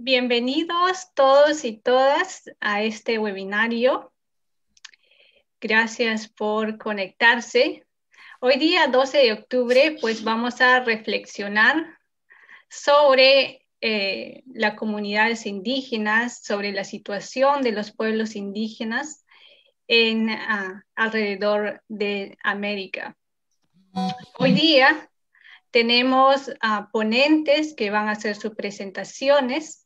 Bienvenidos todos y todas a este webinario. Gracias por conectarse. Hoy día 12 de octubre pues vamos a reflexionar sobre las comunidades indígenas, sobre la situación de los pueblos indígenas alrededor de América. Hoy día tenemos ponentes que van a hacer sus presentaciones.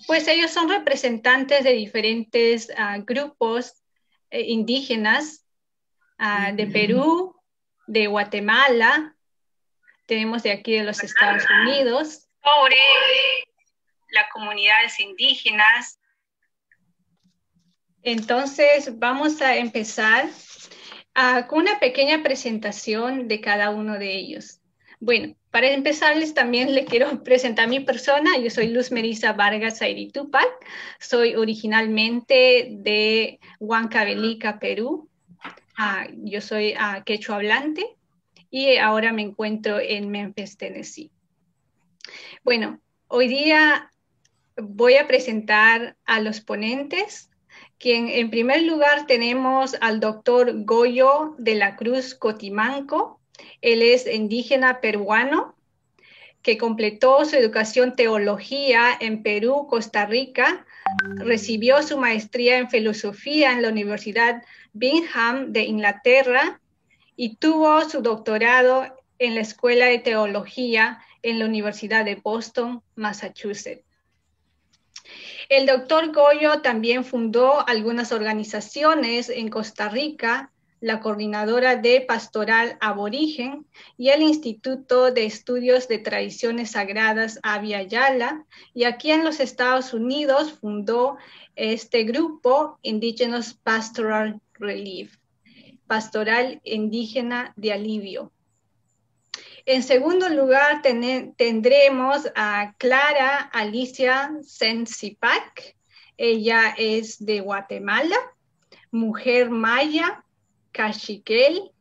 Pues ellos son representantes de diferentes grupos indígenas de Perú, de Guatemala, tenemos de aquí de los Estados Unidos, sobre las comunidades indígenas. Entonces vamos a empezar con una pequeña presentación de cada uno de ellos. Bueno, para empezarles también les quiero presentar mi persona. Yo soy Luz Melissa Vargas Zairi Tupac. Soy originalmente de Huancavelica, Perú. Yo soy quechua hablante y ahora me encuentro en Memphis, Tennessee. Bueno, hoy día voy a presentar a los ponentes, quien en primer lugar tenemos al doctor Goyo de la Cruz Cotimanco. Él es indígena peruano que completó su educación teología en Perú, Costa Rica, recibió su maestría en filosofía en la Universidad Bingham de Inglaterra y tuvo su doctorado en la Escuela de Teología en la Universidad de Boston, Massachusetts. El doctor Goyo también fundó algunas organizaciones en Costa Rica, la Coordinadora de Pastoral Aborigen y el Instituto de Estudios de Tradiciones Sagradas Abya Yala, y aquí en los Estados Unidos fundó este grupo Indigenous Pastoral Relief, Pastoral Indígena de Alivio. En segundo lugar, tendremos a Clara Alicia Sensipac. Ella es de Guatemala, mujer maya, caciquel,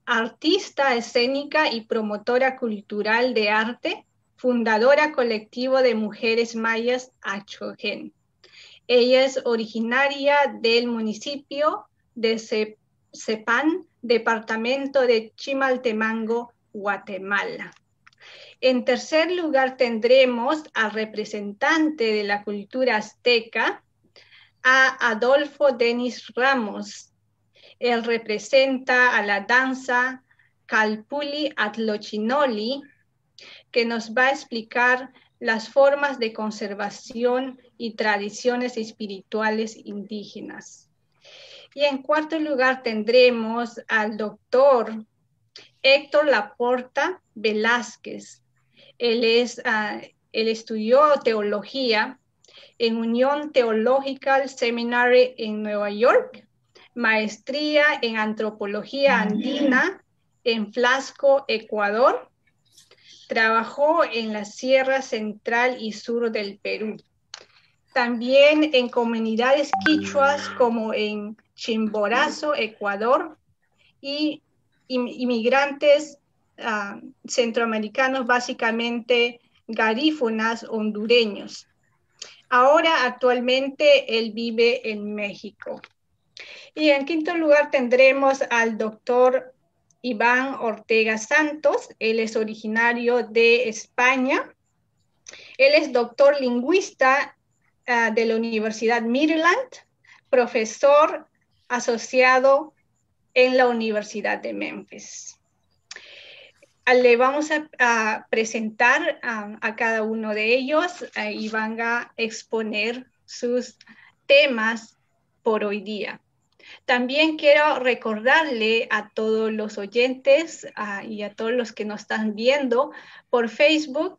artista escénica y promotora cultural de arte, fundadora colectivo de mujeres mayas Achogen. Ella es originaria del municipio de Cepán, departamento de Chimaltenango, Guatemala. En tercer lugar tendremos al representante de la cultura azteca, a Adolfo Denis Ramos. Él representa a la danza Calpulli Atlochinoli, que nos va a explicar las formas de conservación y tradiciones espirituales indígenas. Y en cuarto lugar tendremos al doctor Héctor Laporta Velázquez. Él estudió teología en Unión Theological Seminary en Nueva York, maestría en antropología andina en Flasco, Ecuador. Trabajó en la Sierra Central y Sur del Perú. También en comunidades quichuas como en Chimborazo, Ecuador, y inmigrantes centroamericanos, básicamente garífunas hondureños. Ahora, actualmente, él vive en México. Y en quinto lugar tendremos al doctor Iván Ortega Santos. Él es originario de España. Él es doctor lingüista de la Universidad Maryland, profesor asociado en la Universidad de Memphis. Le vamos a presentar a cada uno de ellos y van a exponer sus temas por hoy día. También quiero recordarle a todos los oyentes y a todos los que nos están viendo por Facebook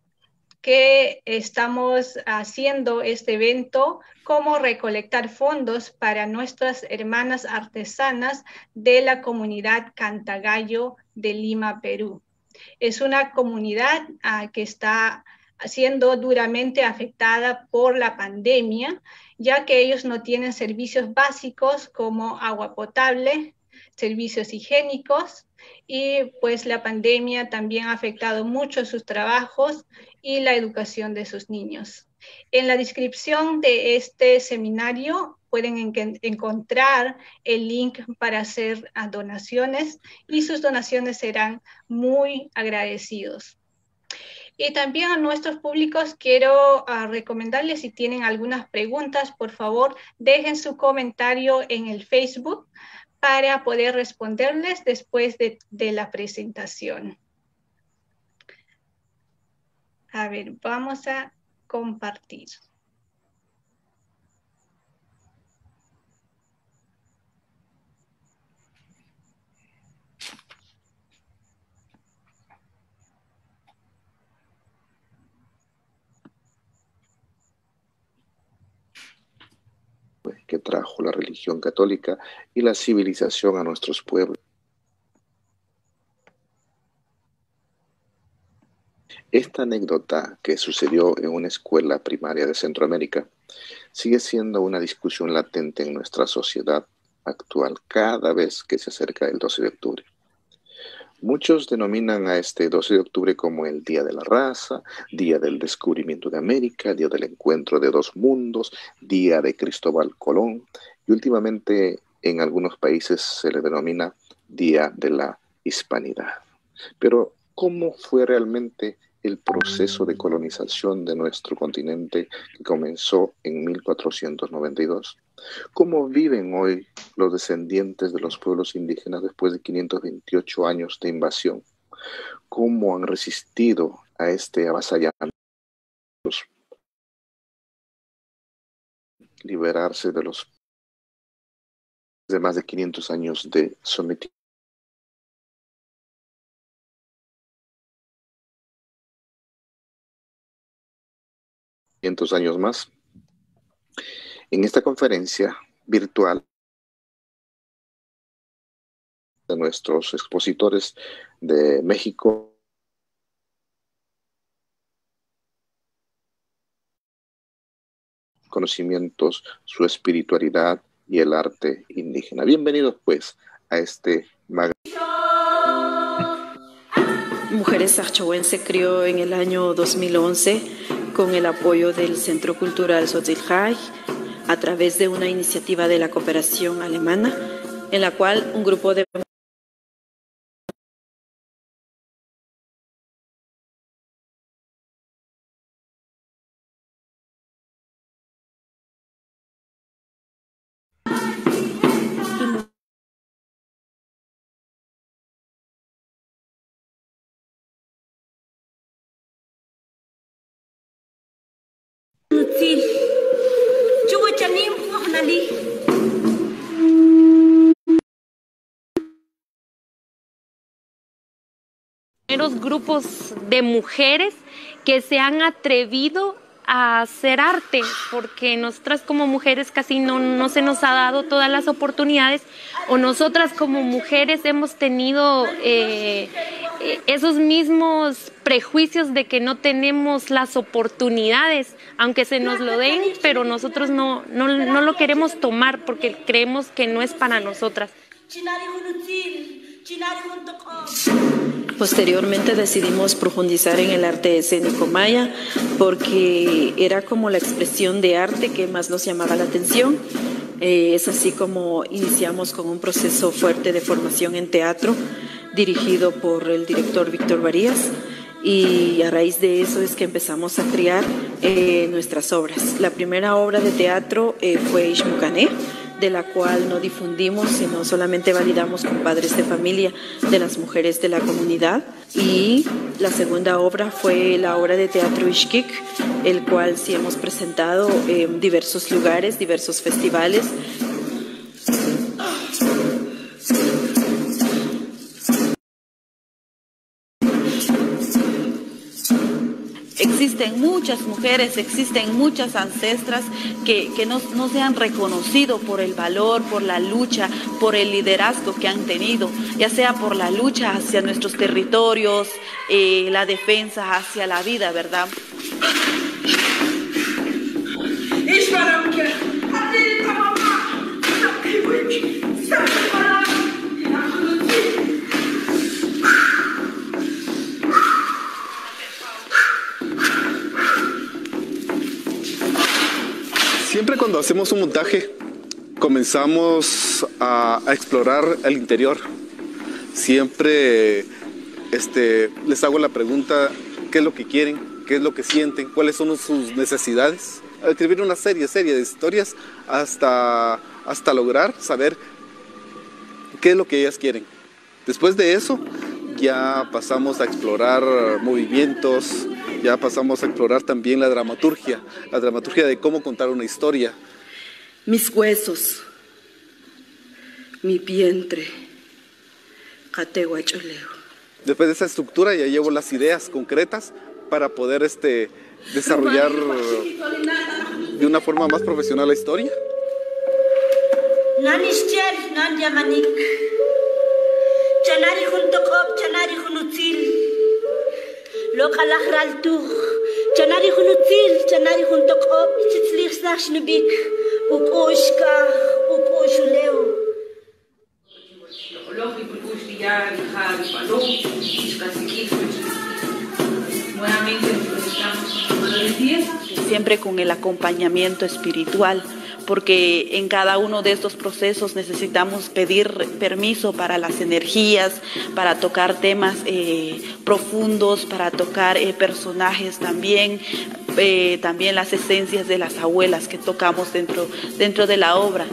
que estamos haciendo este evento, cómo recolectar fondos para nuestras hermanas artesanas de la comunidad Cantagallo de Lima, Perú. Es una comunidad que está siendo duramente afectada por la pandemia, ya que ellos no tienen servicios básicos como agua potable, servicios higiénicos, y pues la pandemia también ha afectado mucho sus trabajos y la educación de sus niños. En la descripción de este seminario pueden encontrar el link para hacer donaciones y sus donaciones serán muy agradecidos. Y también a nuestros públicos quiero recomendarles, si tienen algunas preguntas, por favor, dejen su comentario en el Facebook para poder responderles después de la presentación. A ver, vamos a compartir. Que trajo la religión católica y la civilización a nuestros pueblos. Esta anécdota que sucedió en una escuela primaria de Centroamérica sigue siendo una discusión latente en nuestra sociedad actual cada vez que se acerca el 12 de octubre. Muchos denominan a este 12 de octubre como el Día de la Raza, Día del Descubrimiento de América, Día del Encuentro de dos Mundos, Día de Cristóbal Colón, y últimamente en algunos países se le denomina Día de la Hispanidad. Pero, ¿cómo fue realmente el proceso de colonización de nuestro continente que comenzó en 1492? ¿Cómo viven hoy los descendientes de los pueblos indígenas después de 528 años de invasión? ¿Cómo han resistido a este avasallamiento? Liberarse de los de más de 500 años de sometimiento. 500 años más. En esta conferencia virtual de nuestros expositores de México, conocimientos, su espiritualidad y el arte indígena. Bienvenidos pues a este magazine. Mujeres Sarchowen se crió en el año 2011 con el apoyo del Centro Cultural Sotilhaj a través de una iniciativa de la cooperación alemana en la cual un grupo de grupos de mujeres que se han atrevido a hacer arte, porque nosotras como mujeres casi no se nos ha dado todas las oportunidades, o nosotras como mujeres hemos tenido esos mismos prejuicios de que no tenemos las oportunidades, aunque se nos lo den, pero nosotros no lo queremos tomar porque creemos que no es para nosotras. Posteriormente decidimos profundizar en el arte escénico maya porque era como la expresión de arte que más nos llamaba la atención. Es así como iniciamos con un proceso fuerte de formación en teatro dirigido por el director Víctor Varías, y a raíz de eso es que empezamos a crear nuestras obras. La primera obra de teatro fue Ixmucané, de la cual no difundimos, sino solamente validamos con padres de familia de las mujeres de la comunidad. Y la segunda obra fue la obra de teatro Ixquic, el cual sí hemos presentado en diversos lugares, diversos festivales. Existen muchas mujeres, existen muchas ancestras que no se han reconocido por el valor, por la lucha, por el liderazgo que han tenido, ya sea por la lucha hacia nuestros territorios, la defensa hacia la vida, ¿verdad? Siempre cuando hacemos un montaje, comenzamos a explorar el interior. Siempre les hago la pregunta, ¿qué es lo que quieren? ¿Qué es lo que sienten? ¿Cuáles son sus necesidades? Al escribir una serie de historias hasta lograr saber qué es lo que ellas quieren. Después de eso, ya pasamos a explorar movimientos, ya pasamos a explorar también la dramaturgia de cómo contar una historia. Mis huesos, mi vientre, después de esa estructura ya llevo las ideas concretas para poder desarrollar de una forma más profesional la historia. Siempre con el acompañamiento espiritual, porque en cada uno de estos procesos necesitamos pedir permiso para las energías, para tocar temas profundos, para tocar personajes también, también las esencias de las abuelas que tocamos dentro de la obra.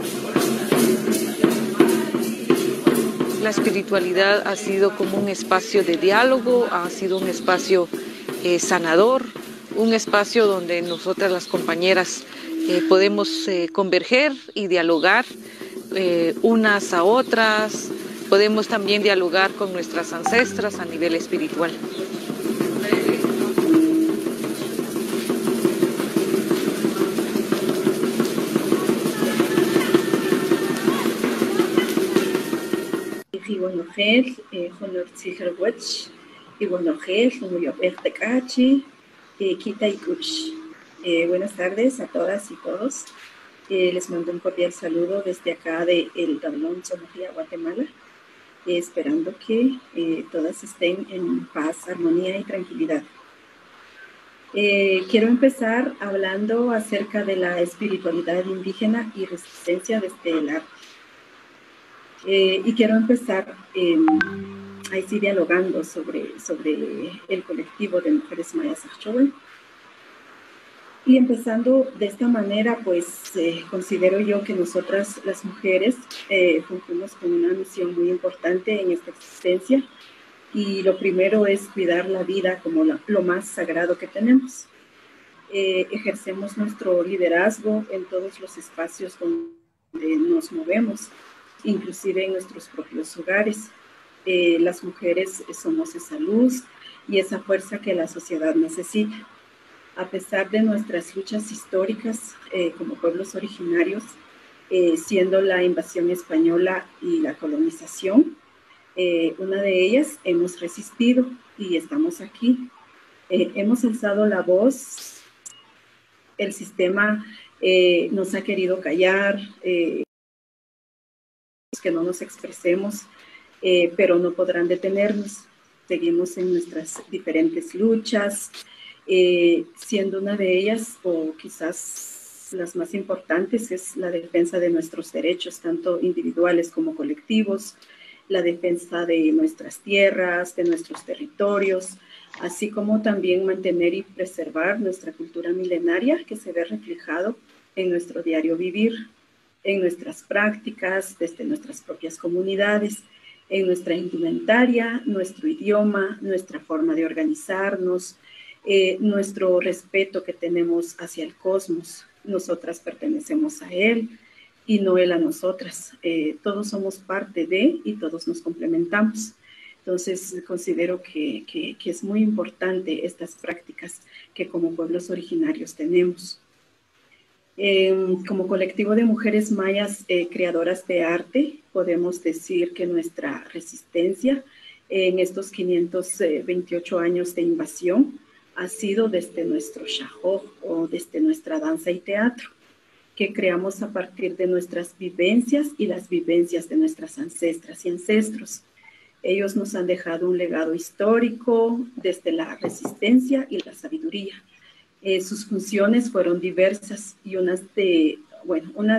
La espiritualidad ha sido como un espacio de diálogo, ha sido un espacio sanador, un espacio donde nosotras las compañeras podemos converger y dialogar unas a otras, podemos también dialogar con nuestras ancestras a nivel espiritual. Buenas tardes a todas y todos. Les mando un cordial saludo desde acá de El Tablón, Sonojía, Guatemala, esperando que todas estén en paz, armonía y tranquilidad. Quiero empezar hablando acerca de la espiritualidad indígena y resistencia desde el arte. Y quiero empezar ahí sí dialogando sobre el colectivo de mujeres mayas Axchobel. Y empezando de esta manera, pues considero yo que nosotras las mujeres cumplimos con una misión muy importante en esta existencia, y lo primero es cuidar la vida como lo más sagrado que tenemos. Ejercemos nuestro liderazgo en todos los espacios donde nos movemos, inclusive en nuestros propios hogares. Las mujeres somos esa luz y esa fuerza que la sociedad necesita. A pesar de nuestras luchas históricas como pueblos originarios, siendo la invasión española y la colonización, una de ellas hemos resistido y estamos aquí. Hemos alzado la voz, el sistema nos ha querido callar, que no nos expresemos, pero no podrán detenernos. Seguimos en nuestras diferentes luchas, siendo una de ellas, o quizás las más importantes, es la defensa de nuestros derechos, tanto individuales como colectivos, la defensa de nuestras tierras, de nuestros territorios, así como también mantener y preservar nuestra cultura milenaria que se ve reflejado en nuestro diario vivir, en nuestras prácticas, desde nuestras propias comunidades, en nuestra indumentaria, nuestro idioma, nuestra forma de organizarnos, nuestro respeto que tenemos hacia el cosmos. Nosotras pertenecemos a él y no él a nosotras. Todos somos parte de y todos nos complementamos. Entonces, considero que es muy importante estas prácticas que como pueblos originarios tenemos. Como colectivo de mujeres mayas creadoras de arte, podemos decir que nuestra resistencia en estos 528 años de invasión ha sido desde nuestro shahó o desde nuestra danza y teatro, que creamos a partir de nuestras vivencias y las vivencias de nuestras ancestras y ancestros. Ellos nos han dejado un legado histórico desde la resistencia y la sabiduría. Sus funciones fueron diversas y una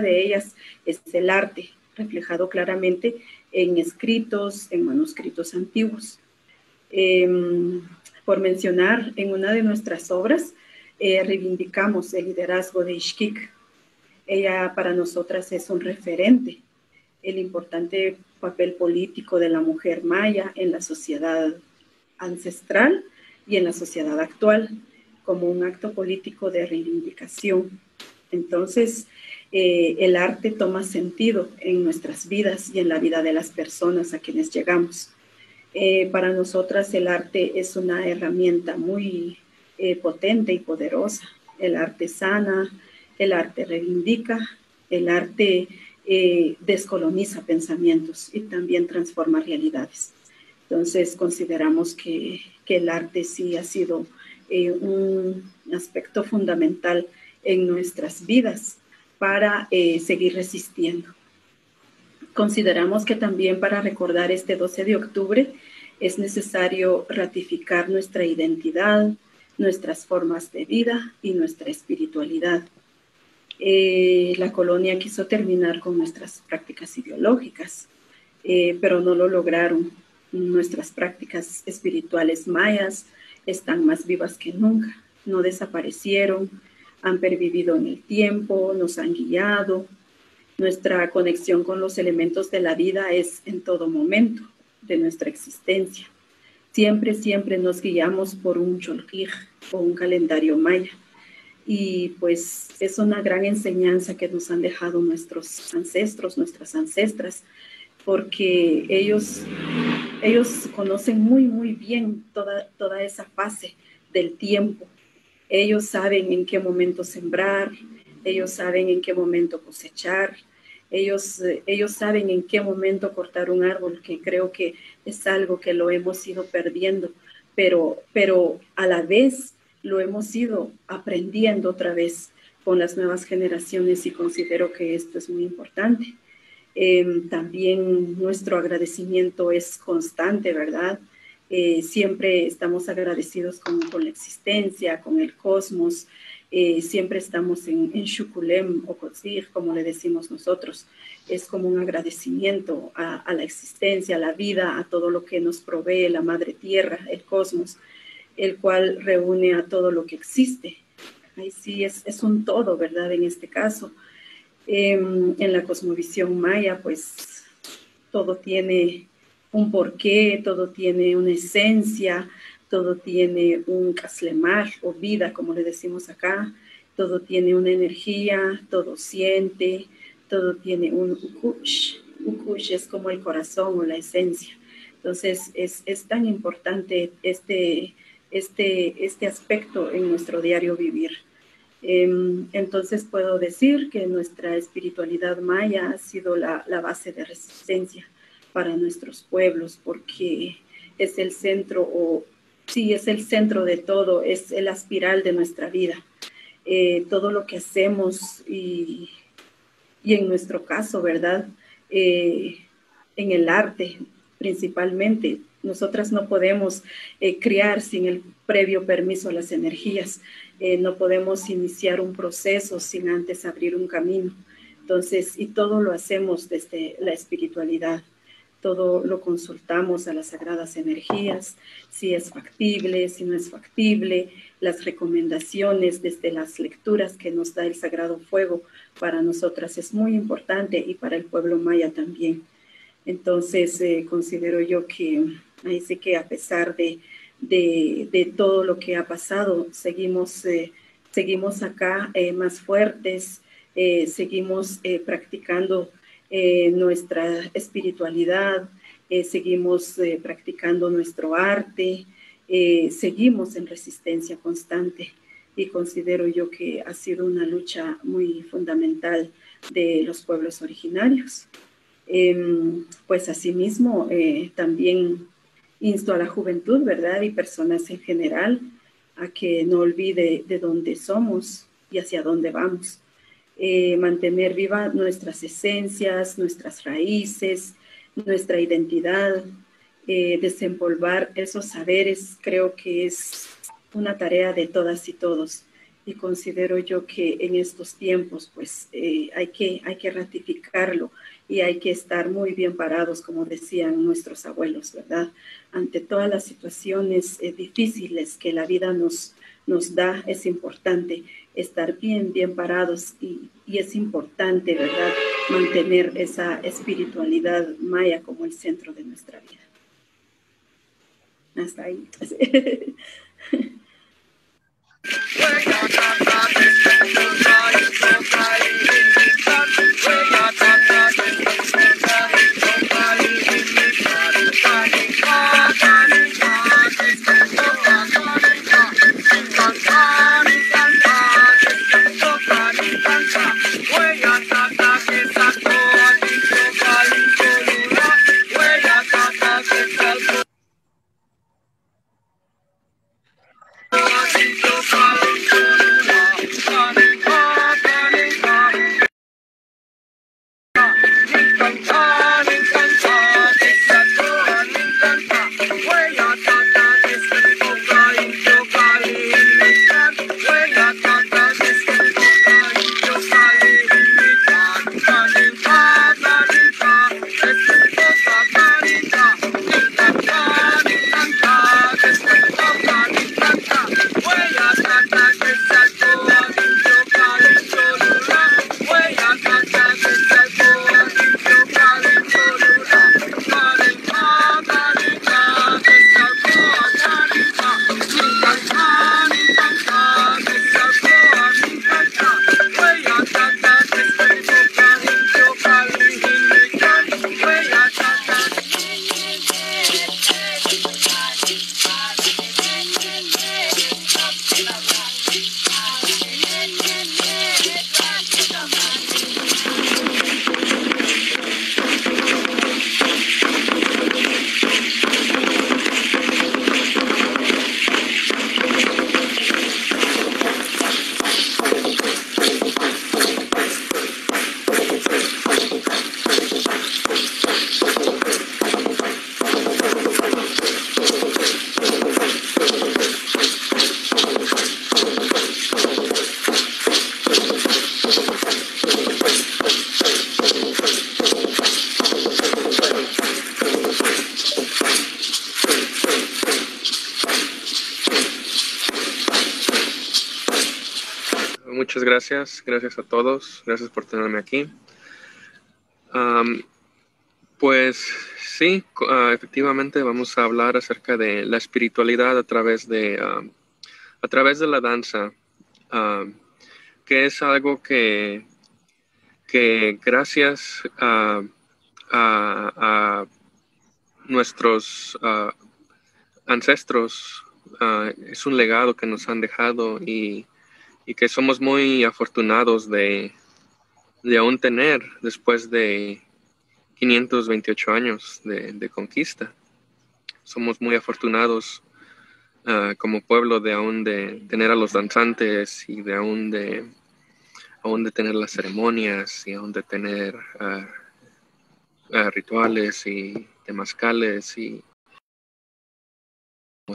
de ellas es el arte, reflejado claramente en escritos, en manuscritos antiguos. Por mencionar, en una de nuestras obras reivindicamos el liderazgo de Ixquic. Ella para nosotras es un referente, el importante papel político de la mujer maya en la sociedad ancestral y en la sociedad actual, como un acto político de reivindicación. Entonces, el arte toma sentido en nuestras vidas y en la vida de las personas a quienes llegamos. Para nosotras el arte es una herramienta muy potente y poderosa. El arte sana, el arte reivindica, el arte descoloniza pensamientos y también transforma realidades. Entonces consideramos que el arte sí ha sido un aspecto fundamental en nuestras vidas para seguir resistiendo. Consideramos que también para recordar este 12 de octubre es necesario ratificar nuestra identidad, nuestras formas de vida y nuestra espiritualidad. La colonia quiso terminar con nuestras prácticas ideológicas, pero no lo lograron. Nuestras prácticas espirituales mayas están más vivas que nunca, no desaparecieron, han pervivido en el tiempo, nos han guiado. Nuestra conexión con los elementos de la vida es en todo momento de nuestra existencia. Siempre, siempre nos guiamos por un cholquij o un calendario maya. Y pues es una gran enseñanza que nos han dejado nuestros ancestros, nuestras ancestras, porque ellos conocen muy, muy bien toda esa fase del tiempo. Ellos saben en qué momento sembrar, ellos saben en qué momento cosechar, ellos saben en qué momento cortar un árbol, que creo que es algo que lo hemos ido perdiendo, pero a la vez lo hemos ido aprendiendo otra vez con las nuevas generaciones y considero que esto es muy importante. También nuestro agradecimiento es constante, ¿verdad? Siempre estamos agradecidos con la existencia, con el cosmos. Siempre estamos en Shukulem o Kotzir, como le decimos nosotros. Es como un agradecimiento a la existencia, a la vida, a todo lo que nos provee la Madre Tierra, el cosmos, el cual reúne a todo lo que existe. Ahí sí es un todo, ¿verdad? En este caso. En la cosmovisión maya, pues todo tiene un porqué, todo tiene una esencia, todo tiene un kaslemar o vida, como le decimos acá, todo tiene una energía, todo siente, todo tiene un ukush. Ukush es como el corazón o la esencia. Entonces es tan importante este aspecto en nuestro diario vivir. Entonces puedo decir que nuestra espiritualidad maya ha sido la base de resistencia para nuestros pueblos, porque es el centro, es el centro de todo, es la espiral de nuestra vida. Todo lo que hacemos y en nuestro caso, ¿verdad? En el arte principalmente, nosotras no podemos criar sin el previo permiso a las energías. No podemos iniciar un proceso sin antes abrir un camino. Entonces, y todo lo hacemos desde la espiritualidad. Todo lo consultamos a las sagradas energías, si es factible, si no es factible, las recomendaciones desde las lecturas que nos da el Sagrado Fuego para nosotras es muy importante y para el pueblo maya también. Entonces, considero yo que ahí sí que a pesar de todo lo que ha pasado, seguimos acá más fuertes, seguimos practicando nuestra espiritualidad, seguimos practicando nuestro arte, seguimos en resistencia constante y considero yo que ha sido una lucha muy fundamental de los pueblos originarios. Pues asimismo también insto a la juventud, ¿verdad? Y personas en general a que no olvide de dónde somos y hacia dónde vamos. Mantener viva nuestras esencias, nuestras raíces, nuestra identidad, desempolvar esos saberes, creo que es una tarea de todas y todos. y considero yo que en estos tiempos pues hay que ratificarlo y hay que estar muy bien parados, como decían nuestros abuelos, ¿verdad? Ante todas las situaciones difíciles que la vida nos da, es importante estar bien parados y es importante, ¿verdad?, mantener esa espiritualidad maya como el centro de nuestra vida. Hasta ahí. Muchas gracias a todos, gracias por tenerme aquí. Pues sí, efectivamente vamos a hablar acerca de la espiritualidad a través de la danza, que es algo que gracias a nuestros ancestros es un legado que nos han dejado y que somos muy afortunados de aún tener después de 528 años de conquista. Somos muy afortunados como pueblo de aún de tener a los danzantes y de aún de tener las ceremonias y aún de tener rituales y temazcales y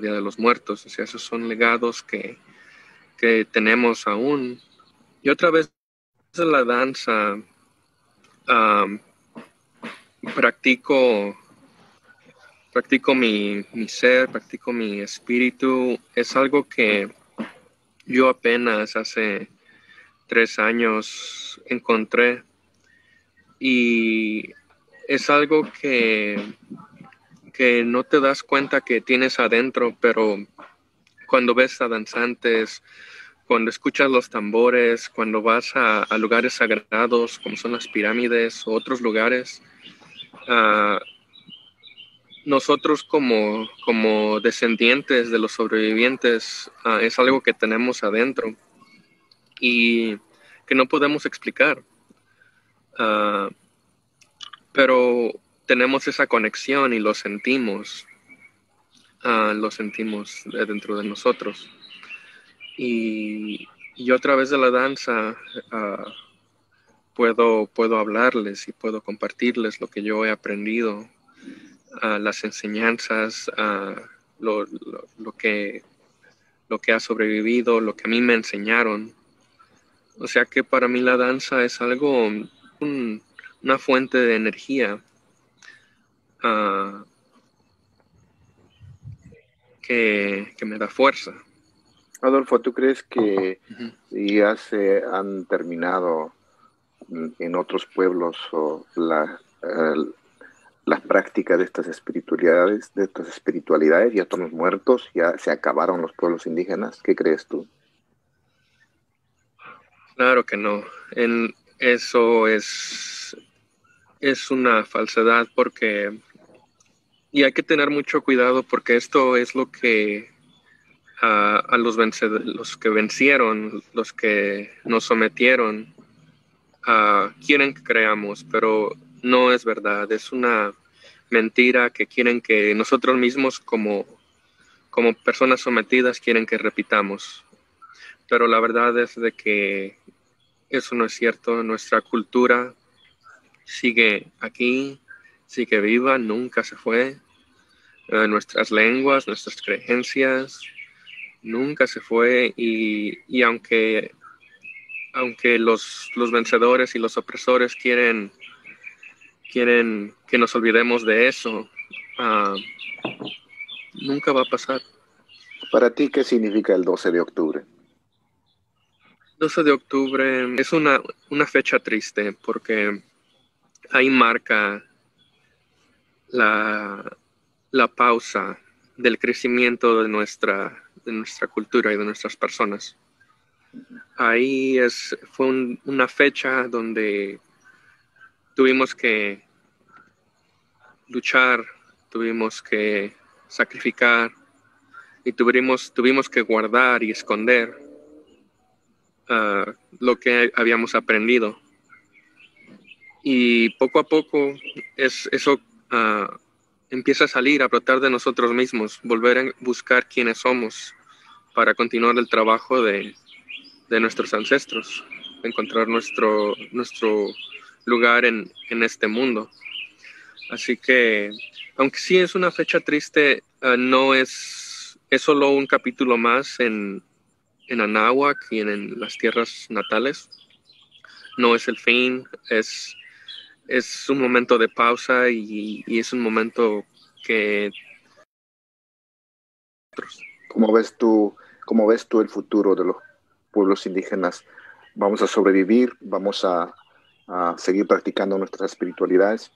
Día de los Muertos. O sea, esos son legados que tenemos aún. Y otra vez la danza, practico mi ser, practico mi espíritu. Es algo que yo apenas hace 3 años encontré y es algo que no te das cuenta que tienes adentro, pero cuando ves a danzantes, cuando escuchas los tambores, cuando vas a lugares sagrados como son las pirámides o otros lugares, nosotros como descendientes de los sobrevivientes es algo que tenemos adentro y que no podemos explicar, pero tenemos esa conexión y lo sentimos dentro de nosotros. Y yo a través de la danza puedo hablarles y puedo compartirles lo que yo he aprendido, las enseñanzas, lo que lo que ha sobrevivido, lo que a mí me enseñaron. O sea que para mí la danza es algo, una fuente de energía que me da fuerza. Adolfo, ¿tú crees que ya se han terminado en otros pueblos o las prácticas de estas espiritualidades, ya estamos muertos, ya se acabaron los pueblos indígenas? ¿Qué crees tú? Claro que no. Eso es una falsedad y hay que tener mucho cuidado porque esto es lo que a los que vencieron, los que nos sometieron, quieren que creamos, pero no es verdad. Es una mentira que quieren que nosotros mismos como personas sometidas quieren que repitamos. Pero la verdad es de que eso no es cierto. Nuestra cultura sigue aquí, sigue viva, nunca se fue. Nuestras lenguas, nuestras creencias, nunca se fue. Y aunque los vencedores y los opresores quieren que nos olvidemos de eso, nunca va a pasar. Para ti, ¿qué significa el 12 de octubre? 12 de octubre es una fecha triste porque ahí marca la pausa del crecimiento de nuestra cultura y de nuestras personas. Ahí fue una fecha donde tuvimos que luchar, tuvimos que sacrificar y tuvimos que guardar y esconder lo que habíamos aprendido. Y poco a poco eso empieza a salir, a brotar de nosotros mismos, volver a buscar quiénes somos para continuar el trabajo de nuestros ancestros, encontrar nuestro lugar en este mundo. Así que, aunque sí es una fecha triste, no es solo un capítulo más en Anáhuac y en las tierras natales. No es el fin, es un momento de pausa y es un momento que... ¿Cómo ves tú el futuro de los pueblos indígenas? ¿Vamos a sobrevivir? ¿Vamos a seguir practicando nuestras espiritualidades?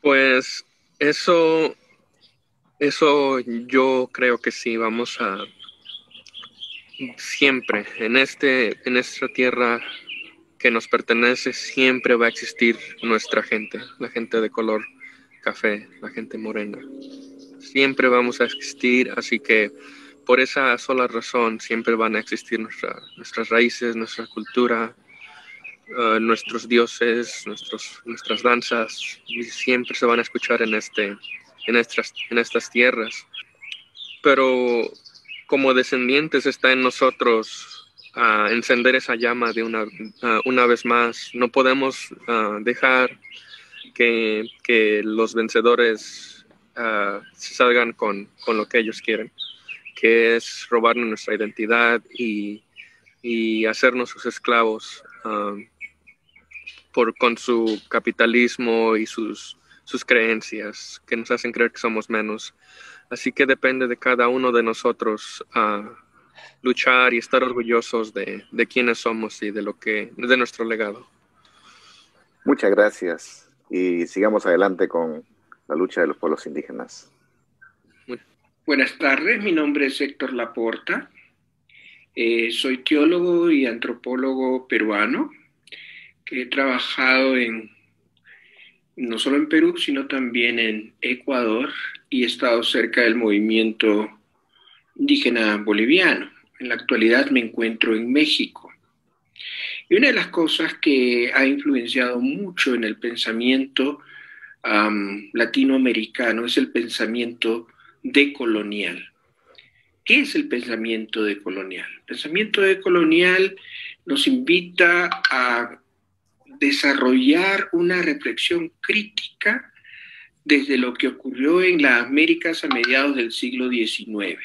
Pues eso yo creo que sí, vamos a siempre en esta tierra que nos pertenece, siempre va a existir nuestra gente, la gente de color café, la gente morena. Siempre vamos a existir, así que por esa sola razón siempre van a existir nuestras raíces, nuestra cultura, nuestros dioses, nuestras danzas, y siempre se van a escuchar en estas tierras. Pero como descendientes está en nosotros encender esa llama de una vez más. No podemos dejar que los vencedores se salgan con lo que ellos quieren, que es robarnos nuestra identidad y hacernos sus esclavos con su capitalismo y sus creencias que nos hacen creer que somos menos. Así que depende de cada uno de nosotros luchar y estar orgullosos de quiénes somos y de nuestro legado. Muchas gracias y sigamos adelante con la lucha de los pueblos indígenas. Buenas tardes, mi nombre es Héctor Laporta. Soy teólogo y antropólogo peruano que he trabajado no solo en Perú, sino también en Ecuador y he estado cerca del movimiento indígena boliviano. En la actualidad me encuentro en México. Y una de las cosas que ha influenciado mucho en el pensamiento latinoamericano es el pensamiento decolonial. ¿Qué es el pensamiento decolonial? El pensamiento decolonial nos invita a desarrollar una reflexión crítica desde lo que ocurrió en las Américas a mediados del siglo XIX.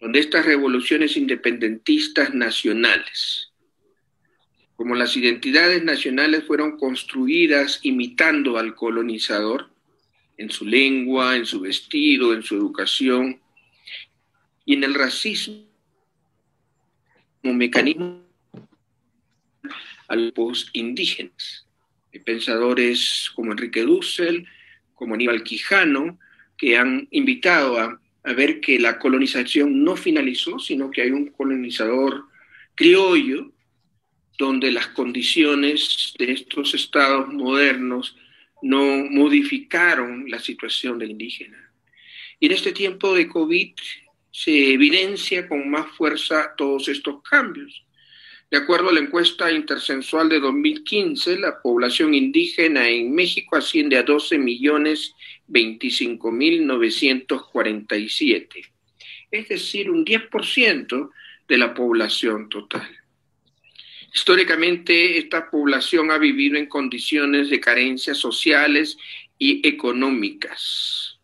donde estas revoluciones independentistas nacionales, como las identidades nacionales fueron construidas imitando al colonizador en su lengua, en su vestido, en su educación, y en el racismo como mecanismo a los indígenas. Hay pensadores como Enrique Dussel, como Aníbal Quijano, que han invitado a ver que la colonización no finalizó, sino que hay un colonizador criollo, donde las condiciones de estos estados modernos no modificaron la situación del indígena. Y en este tiempo de COVID se evidencia con más fuerza todos estos cambios. De acuerdo a la encuesta intercensual de 2015, la población indígena en México asciende a 12.025.947, es decir, un 10% de la población total. Históricamente, esta población ha vivido en condiciones de carencias sociales y económicas.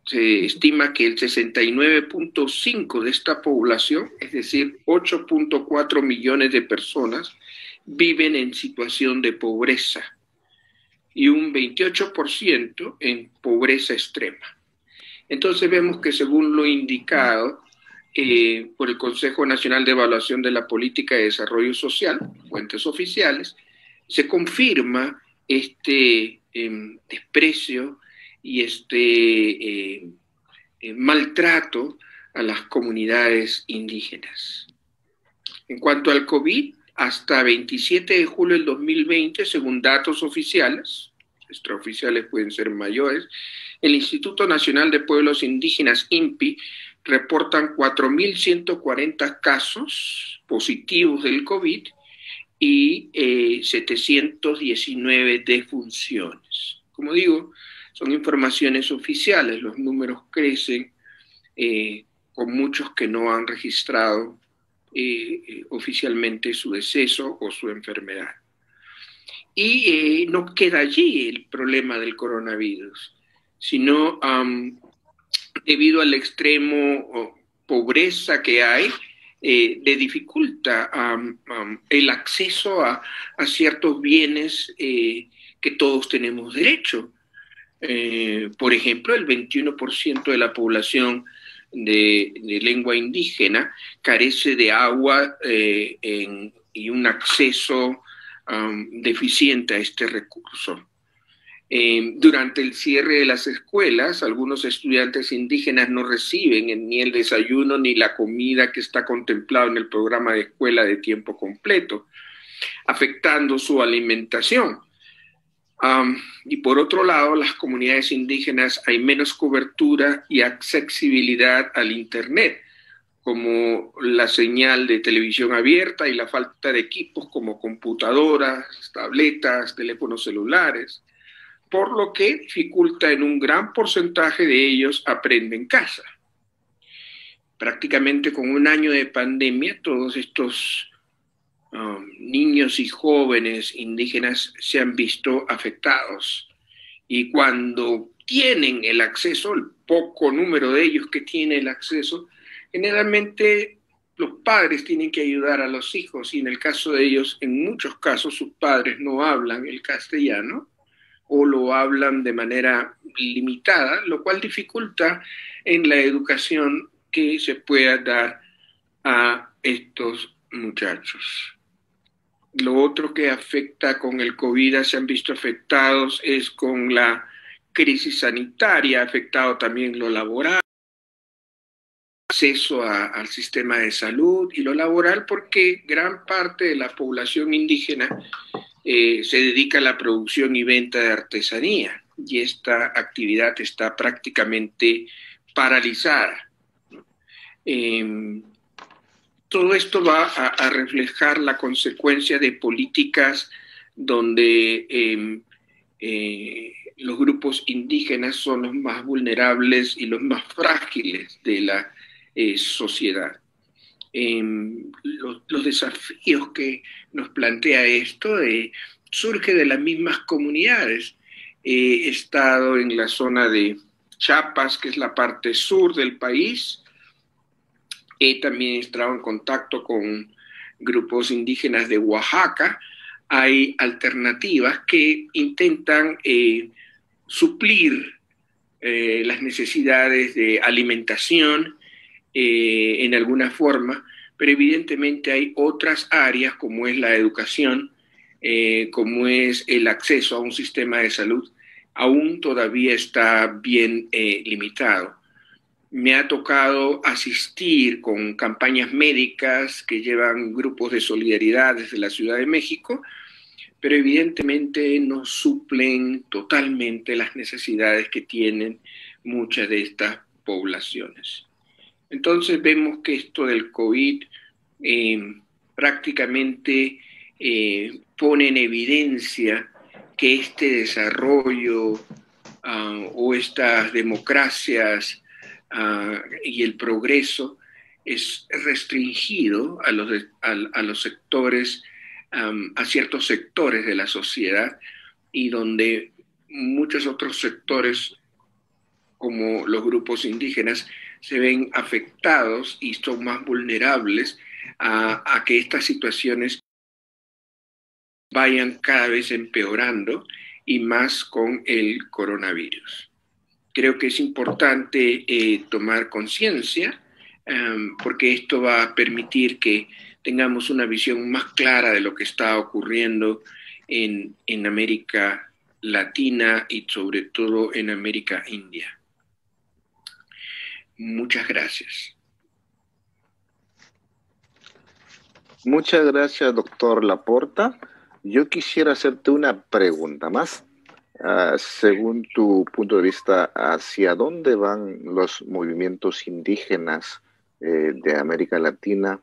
Se estima que el 69.5% de esta población, es decir, 8.4 millones de personas, viven en situación de pobreza y un 28% en pobreza extrema. Entonces vemos que según lo indicado por el Consejo Nacional de Evaluación de la Política de Desarrollo Social, fuentes oficiales, se confirma este desprecio y este maltrato a las comunidades indígenas. En cuanto al COVID, hasta 27 de julio del 2020, según datos oficiales, extraoficiales pueden ser mayores, el Instituto Nacional de Pueblos Indígenas, INPI, reportan 4.140 casos positivos del COVID y 719 defunciones. Como digo, son informaciones oficiales, los números crecen con muchos que no han registrado oficialmente su deceso o su enfermedad. Y no queda allí el problema del coronavirus, sino debido al extremo pobreza que hay, le dificulta el acceso a ciertos bienes que todos tenemos derecho. Por ejemplo, el 21% de la población de lengua indígena carece de agua y un acceso deficiente a este recurso. Durante el cierre de las escuelas, algunos estudiantes indígenas no reciben ni el desayuno ni la comida que está contemplado en el programa de escuela de tiempo completo, afectando su alimentación. Y por otro lado, las comunidades indígenas hay menos cobertura y accesibilidad al Internet, como la señal de televisión abierta y la falta de equipos como computadoras, tabletas, teléfonos celulares, por lo que dificulta en un gran porcentaje de ellos aprender en casa. Prácticamente con un año de pandemia, todos estos niños y jóvenes indígenas se han visto afectados. Y cuando tienen el acceso, el poco número de ellos que tienen el acceso, generalmente los padres tienen que ayudar a los hijos, y en el caso de ellos, en muchos casos, sus padres no hablan el castellano o lo hablan de manera limitada, lo cual dificulta en la educación que se pueda dar a estos muchachos. Lo otro que afecta con el COVID, se han visto afectados, es con la crisis sanitaria, ha afectado también lo laboral, acceso al sistema de salud y lo laboral, porque gran parte de la población indígena se dedica a la producción y venta de artesanía, y esta actividad está prácticamente paralizada. Todo esto va a reflejar la consecuencia de políticas donde los grupos indígenas son los más vulnerables y los más frágiles de la sociedad. Los desafíos que nos plantea esto surge de las mismas comunidades. He estado en la zona de Chiapas, que es la parte sur del país, He también estado en contacto con grupos indígenas de Oaxaca. Hay alternativas que intentan suplir las necesidades de alimentación en alguna forma, pero evidentemente hay otras áreas como es la educación, como es el acceso a un sistema de salud, aún todavía está bien limitado. Me ha tocado asistir con campañas médicas que llevan grupos de solidaridad desde la Ciudad de México, pero evidentemente no suplen totalmente las necesidades que tienen muchas de estas poblaciones. Entonces vemos que esto del COVID prácticamente pone en evidencia que este desarrollo o estas democracias y el progreso es restringido a los sectores, a ciertos sectores de la sociedad, y donde muchos otros sectores, como los grupos indígenas, se ven afectados y son más vulnerables a que estas situaciones vayan cada vez empeorando, y más con el coronavirus. Creo que es importante tomar conciencia, porque esto va a permitir que tengamos una visión más clara de lo que está ocurriendo en América Latina y sobre todo en América India. Muchas gracias. Muchas gracias, doctor Laporta. Yo quisiera hacerte una pregunta más. Según tu punto de vista, ¿hacia dónde van los movimientos indígenas de América Latina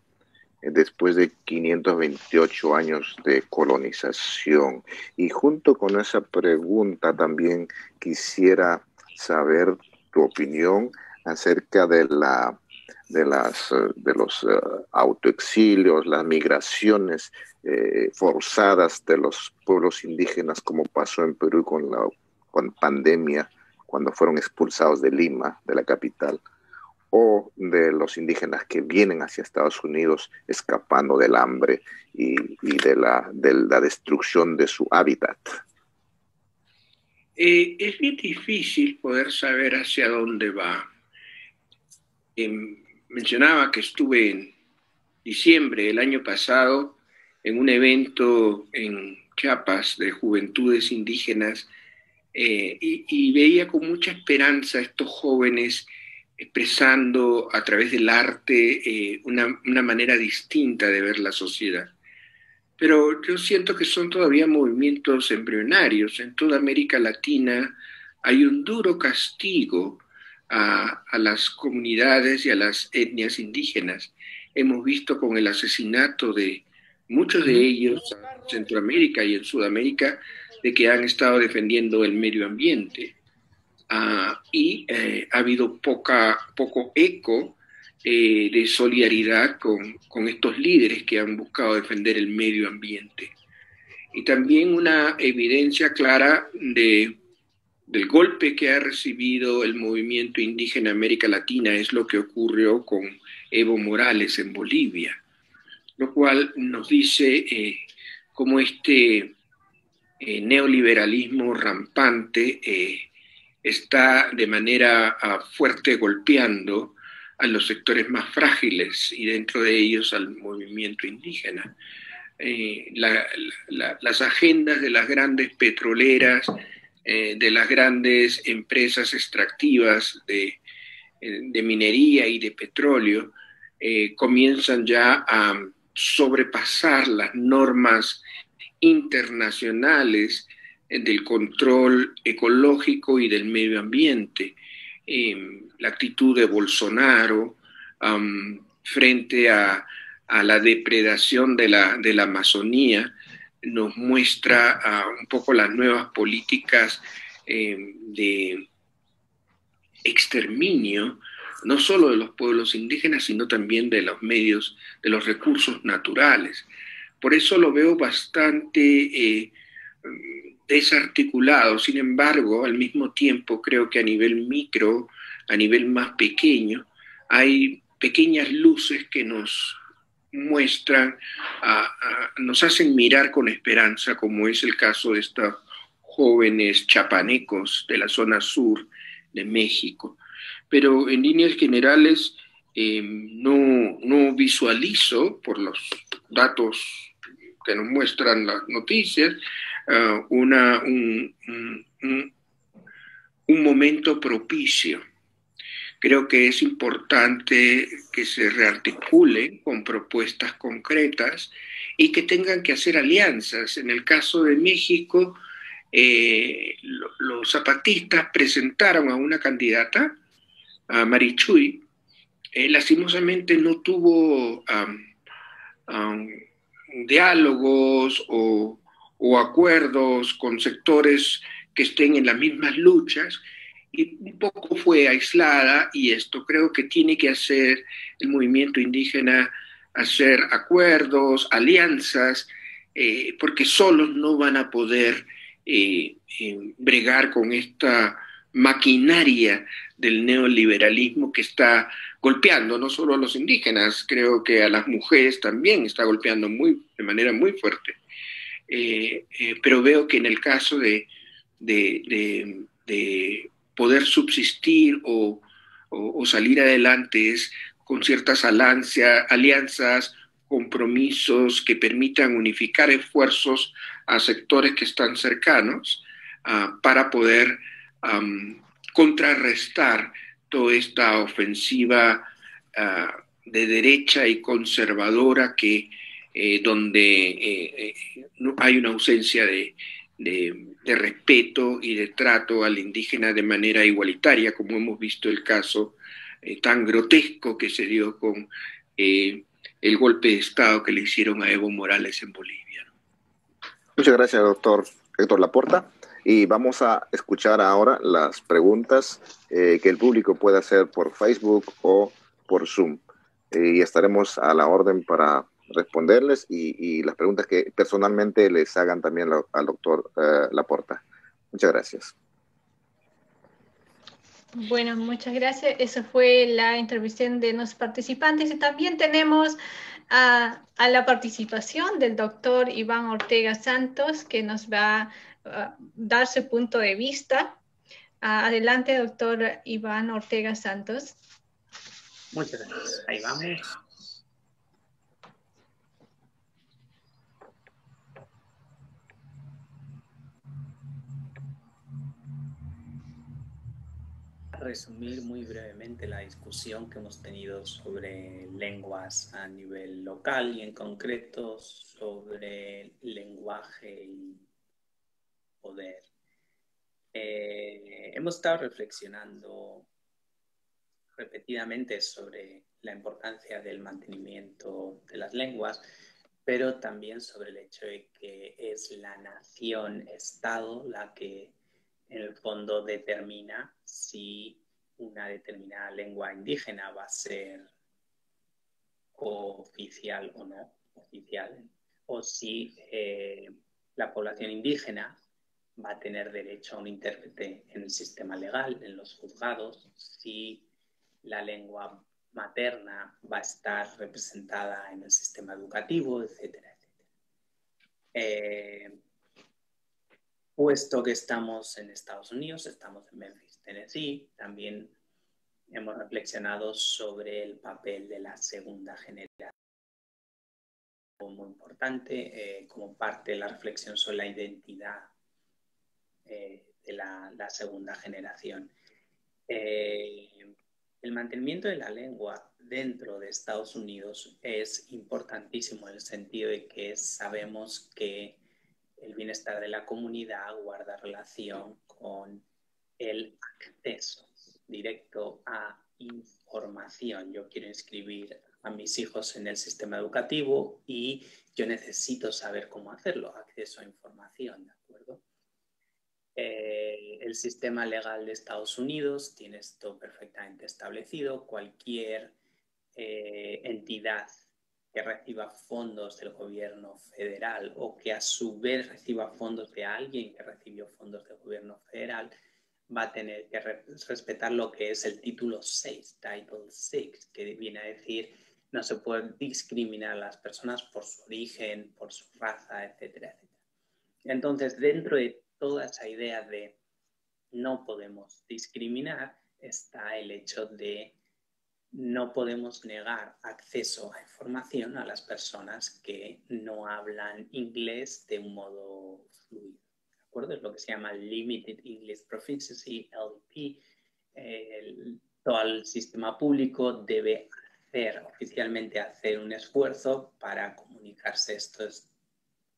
después de 528 años de colonización? Y junto con esa pregunta también quisiera saber tu opinión acerca de los autoexilios, las migraciones forzadas de los pueblos indígenas, como pasó en Perú con pandemia, cuando fueron expulsados de Lima, de la capital, o de los indígenas que vienen hacia Estados Unidos escapando del hambre y de la destrucción de su hábitat. Es bien difícil poder saber hacia dónde va. Mencionaba que estuve en diciembre del año pasado en un evento en Chiapas de juventudes indígenas y veía con mucha esperanza a estos jóvenes expresando a través del arte una manera distinta de ver la sociedad. Pero yo siento que son todavía movimientos embrionarios. En toda América Latina hay un duro castigo a las comunidades y a las etnias indígenas. Hemos visto con el asesinato de muchos de ellos en Centroamérica y en Sudamérica, de que han estado defendiendo el medio ambiente. Ha habido poco eco de solidaridad con estos líderes que han buscado defender el medio ambiente. Y también una evidencia clara del golpe que ha recibido el movimiento indígena en América Latina es lo que ocurrió con Evo Morales en Bolivia, lo cual nos dice cómo este neoliberalismo rampante está de manera fuerte golpeando a los sectores más frágiles y dentro de ellos al movimiento indígena. Las agendas de las grandes petroleras, de las grandes empresas extractivas de minería y de petróleo comienzan ya a sobrepasar las normas internacionales del control ecológico y del medio ambiente. La actitud de Bolsonaro frente a la depredación de la Amazonía nos muestra un poco las nuevas políticas de exterminio, no solo de los pueblos indígenas, sino también de los medios, de los recursos naturales. Por eso lo veo bastante desarticulado. Sin embargo, al mismo tiempo creo que a nivel micro, a nivel más pequeño, hay pequeñas luces que nos muestran, nos hacen mirar con esperanza, como es el caso de estos jóvenes chapanecos de la zona sur de México. Pero en líneas generales no visualizo, por los datos que nos muestran las noticias, un momento propicio. Creo que es importante que se rearticulen con propuestas concretas y que tengan que hacer alianzas. En el caso de México, los zapatistas presentaron a una candidata, a Marichuy. Lastimosamente no tuvo diálogos o acuerdos con sectores que estén en las mismas luchas, y un poco fue aislada, y esto creo que tiene que hacer el movimiento indígena, hacer acuerdos, alianzas, porque solos no van a poder bregar con esta maquinaria del neoliberalismo que está golpeando no solo a los indígenas, creo que a las mujeres también está golpeando de manera muy fuerte. Pero veo que en el caso de poder subsistir o salir adelante es con ciertas alianzas, compromisos que permitan unificar esfuerzos a sectores que están cercanos para poder contrarrestar toda esta ofensiva de derecha y conservadora donde hay una ausencia de respeto y de trato al indígena de manera igualitaria, como hemos visto el caso tan grotesco que se dio con el golpe de Estado que le hicieron a Evo Morales en Bolivia. Muchas gracias, doctor Héctor Laporta. Y vamos a escuchar ahora las preguntas que el público puede hacer por Facebook o por Zoom. Y estaremos a la orden para responderles y las preguntas que personalmente les hagan también al doctor Laporta. Muchas gracias. Bueno, muchas gracias. Esa fue la intervención de los participantes, y también tenemos a la participación del doctor Iván Ortega Santos, que nos va a dar su punto de vista. Adelante, doctor Iván Ortega Santos. Muchas gracias. Ahí vamos. Resumir muy brevemente la discusión que hemos tenido sobre lenguas a nivel local y en concreto sobre lenguaje y poder. Hemos estado reflexionando repetidamente sobre la importancia del mantenimiento de las lenguas, pero también sobre el hecho de que es la nación-estado la que en el fondo determina si una determinada lengua indígena va a ser oficial o no oficial, o si la población indígena va a tener derecho a un intérprete en el sistema legal, en los juzgados, si la lengua materna va a estar representada en el sistema educativo, etcétera, etcétera. Puesto que estamos en Estados Unidos, estamos en Memphis, Tennessee, también hemos reflexionado sobre el papel de la segunda generación, muy importante, como parte de la reflexión sobre la identidad de la segunda generación. El mantenimiento de la lengua dentro de Estados Unidos es importantísimo en el sentido de que sabemos que el bienestar de la comunidad guarda relación con el acceso directo a información. Yo quiero inscribir a mis hijos en el sistema educativo y yo necesito saber cómo hacerlo, acceso a información, ¿de acuerdo? El sistema legal de Estados Unidos tiene esto perfectamente establecido. Cualquier entidad que reciba fondos del gobierno federal o que a su vez reciba fondos de alguien que recibió fondos del gobierno federal va a tener que respetar lo que es el título 6, Title 6, que viene a decir no se puede discriminar a las personas por su origen, por su raza, etcétera, etcétera. Entonces, dentro de toda esa idea de no podemos discriminar, está el hecho de no podemos negar acceso a información a las personas que no hablan inglés de un modo fluido. ¿De acuerdo? Es lo que se llama Limited English Proficiency, LEP. Todo el sistema público debe oficialmente hacer un esfuerzo para comunicarse. Esto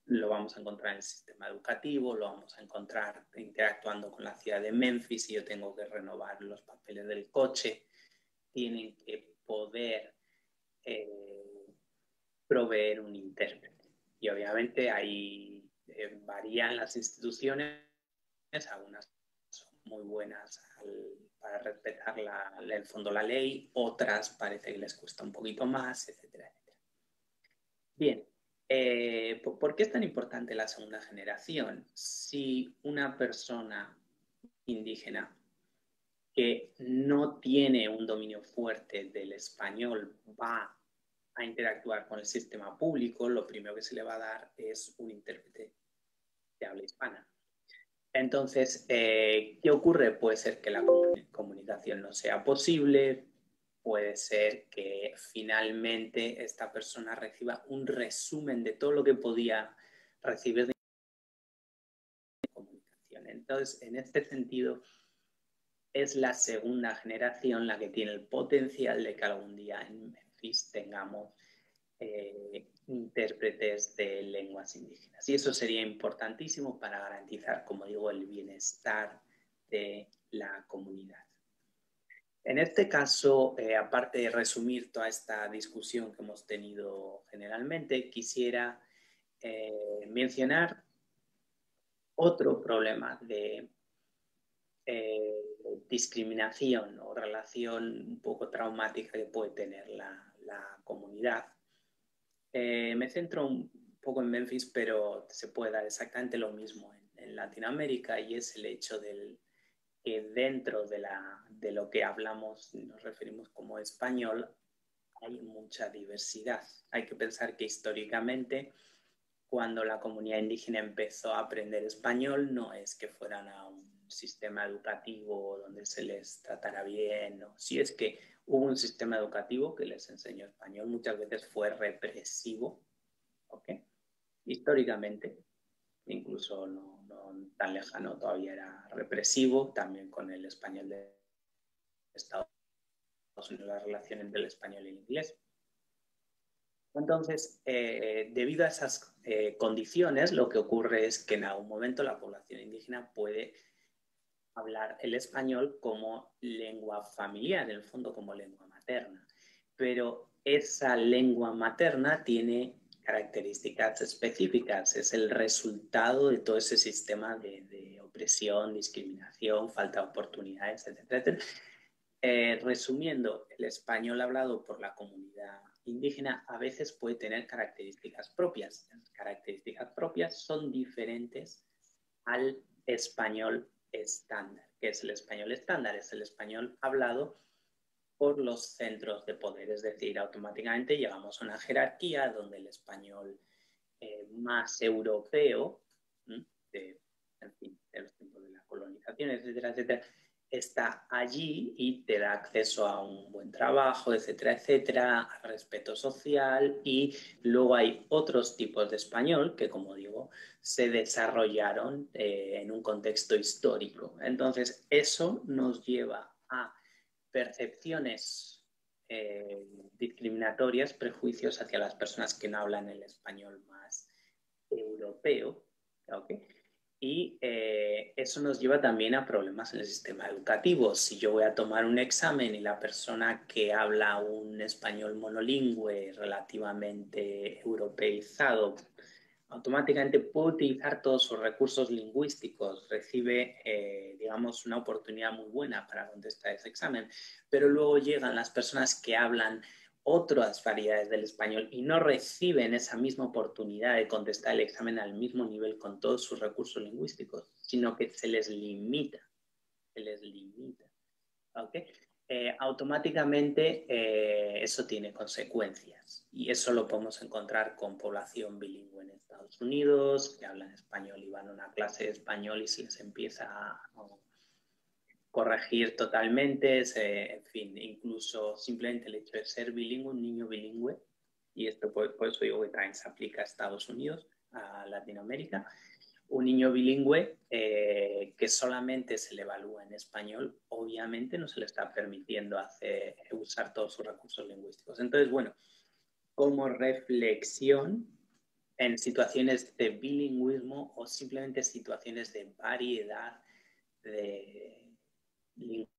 lo vamos a encontrar en el sistema educativo, lo vamos a encontrar interactuando con la ciudad de Memphis. Si yo tengo que renovar los papeles del coche, tienen que poder proveer un intérprete. Y obviamente ahí varían las instituciones, algunas son muy buenas para respetar el fondo de la ley, otras parece que les cuesta un poquito más, etcétera, etcétera. Bien, ¿por qué es tan importante la segunda generación? Si una persona indígena que no tiene un dominio fuerte del español va a interactuar con el sistema público, lo primero que se le va a dar es un intérprete de habla hispana. Entonces, ¿qué ocurre? Puede ser que la comunicación no sea posible, puede ser que finalmente esta persona reciba un resumen de todo lo que podía recibir de comunicación. Entonces, en este sentido, es la segunda generación la que tiene el potencial de que algún día en Memphis tengamos intérpretes de lenguas indígenas. Y eso sería importantísimo para garantizar, como digo, el bienestar de la comunidad. En este caso, aparte de resumir toda esta discusión que hemos tenido generalmente, quisiera mencionar otro problema de discriminación o relación un poco traumática que puede tener la comunidad. Me centro un poco en Memphis, pero se puede dar exactamente lo mismo en Latinoamérica, y es el hecho que dentro de lo que hablamos, nos referimos como español, hay mucha diversidad. Hay que pensar que históricamente, cuando la comunidad indígena empezó a aprender español, no es que fueran a un sistema educativo donde se les tratara bien, ¿no? Si es que hubo un sistema educativo que les enseñó español, muchas veces fue represivo, ¿ok? Históricamente, incluso no tan lejano, todavía era represivo, también con el español de Estados Unidos, la relación entre el español y el inglés. Entonces, debido a esas condiciones, lo que ocurre es que en algún momento la población indígena puede hablar el español como lengua familiar, en el fondo como lengua materna. Pero esa lengua materna tiene características específicas, es el resultado de todo ese sistema de opresión, discriminación, falta de oportunidades, etcétera, etcétera. Resumiendo, el español hablado por la comunidad indígena a veces puede tener características propias. Las características propias son diferentes al español estándar. ¿Qué es el español estándar? Es el español hablado por los centros de poder, es decir, automáticamente llegamos a una jerarquía donde el español más europeo, de los tiempos de la colonización, etcétera, etcétera, está allí y te da acceso a un buen trabajo, etcétera, etcétera, a respeto social, y luego hay otros tipos de español que, como digo, se desarrollaron en un contexto histórico. Entonces, eso nos lleva a percepciones discriminatorias, prejuicios hacia las personas que no hablan el español más europeo, ¿okay? Y eso nos lleva también a problemas en el sistema educativo. Si yo voy a tomar un examen y la persona que habla un español monolingüe relativamente europeizado automáticamente puede utilizar todos sus recursos lingüísticos, recibe, digamos, una oportunidad muy buena para contestar ese examen, pero luego llegan las personas que hablan otras variedades del español y no reciben esa misma oportunidad de contestar el examen al mismo nivel con todos sus recursos lingüísticos, sino que se les limita que les limita. ¿Okay? Automáticamente eso tiene consecuencias y eso lo podemos encontrar con población bilingüe en Estados Unidos, que hablan español y van a una clase de español y se les empieza a corregir totalmente, en fin, incluso simplemente el hecho de ser bilingüe, un niño bilingüe, y esto por eso digo que también se aplica a Estados Unidos, a Latinoamérica, un niño bilingüe que solamente se le evalúa en español, obviamente no se le está permitiendo usar todos sus recursos lingüísticos. Entonces, bueno, como reflexión en situaciones de bilingüismo o simplemente situaciones de variedad de lingüística,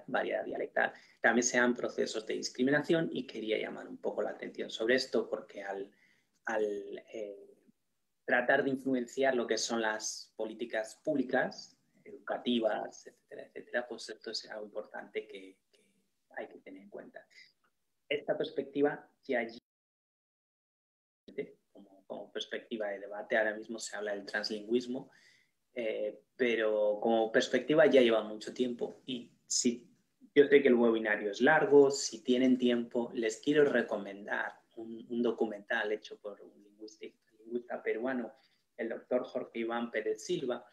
variedad dialectal, también se dan procesos de discriminación y quería llamar un poco la atención sobre esto porque al tratar de influenciar lo que son las políticas públicas, educativas, etcétera, etcétera, pues esto es algo importante que hay que tener en cuenta. Esta perspectiva ya como perspectiva de debate, ahora mismo se habla del translingüismo, pero como perspectiva ya lleva mucho tiempo y yo sé que el webinario es largo, si tienen tiempo, les quiero recomendar un documental hecho por un lingüista peruano, el doctor Jorge Iván Pérez Silva,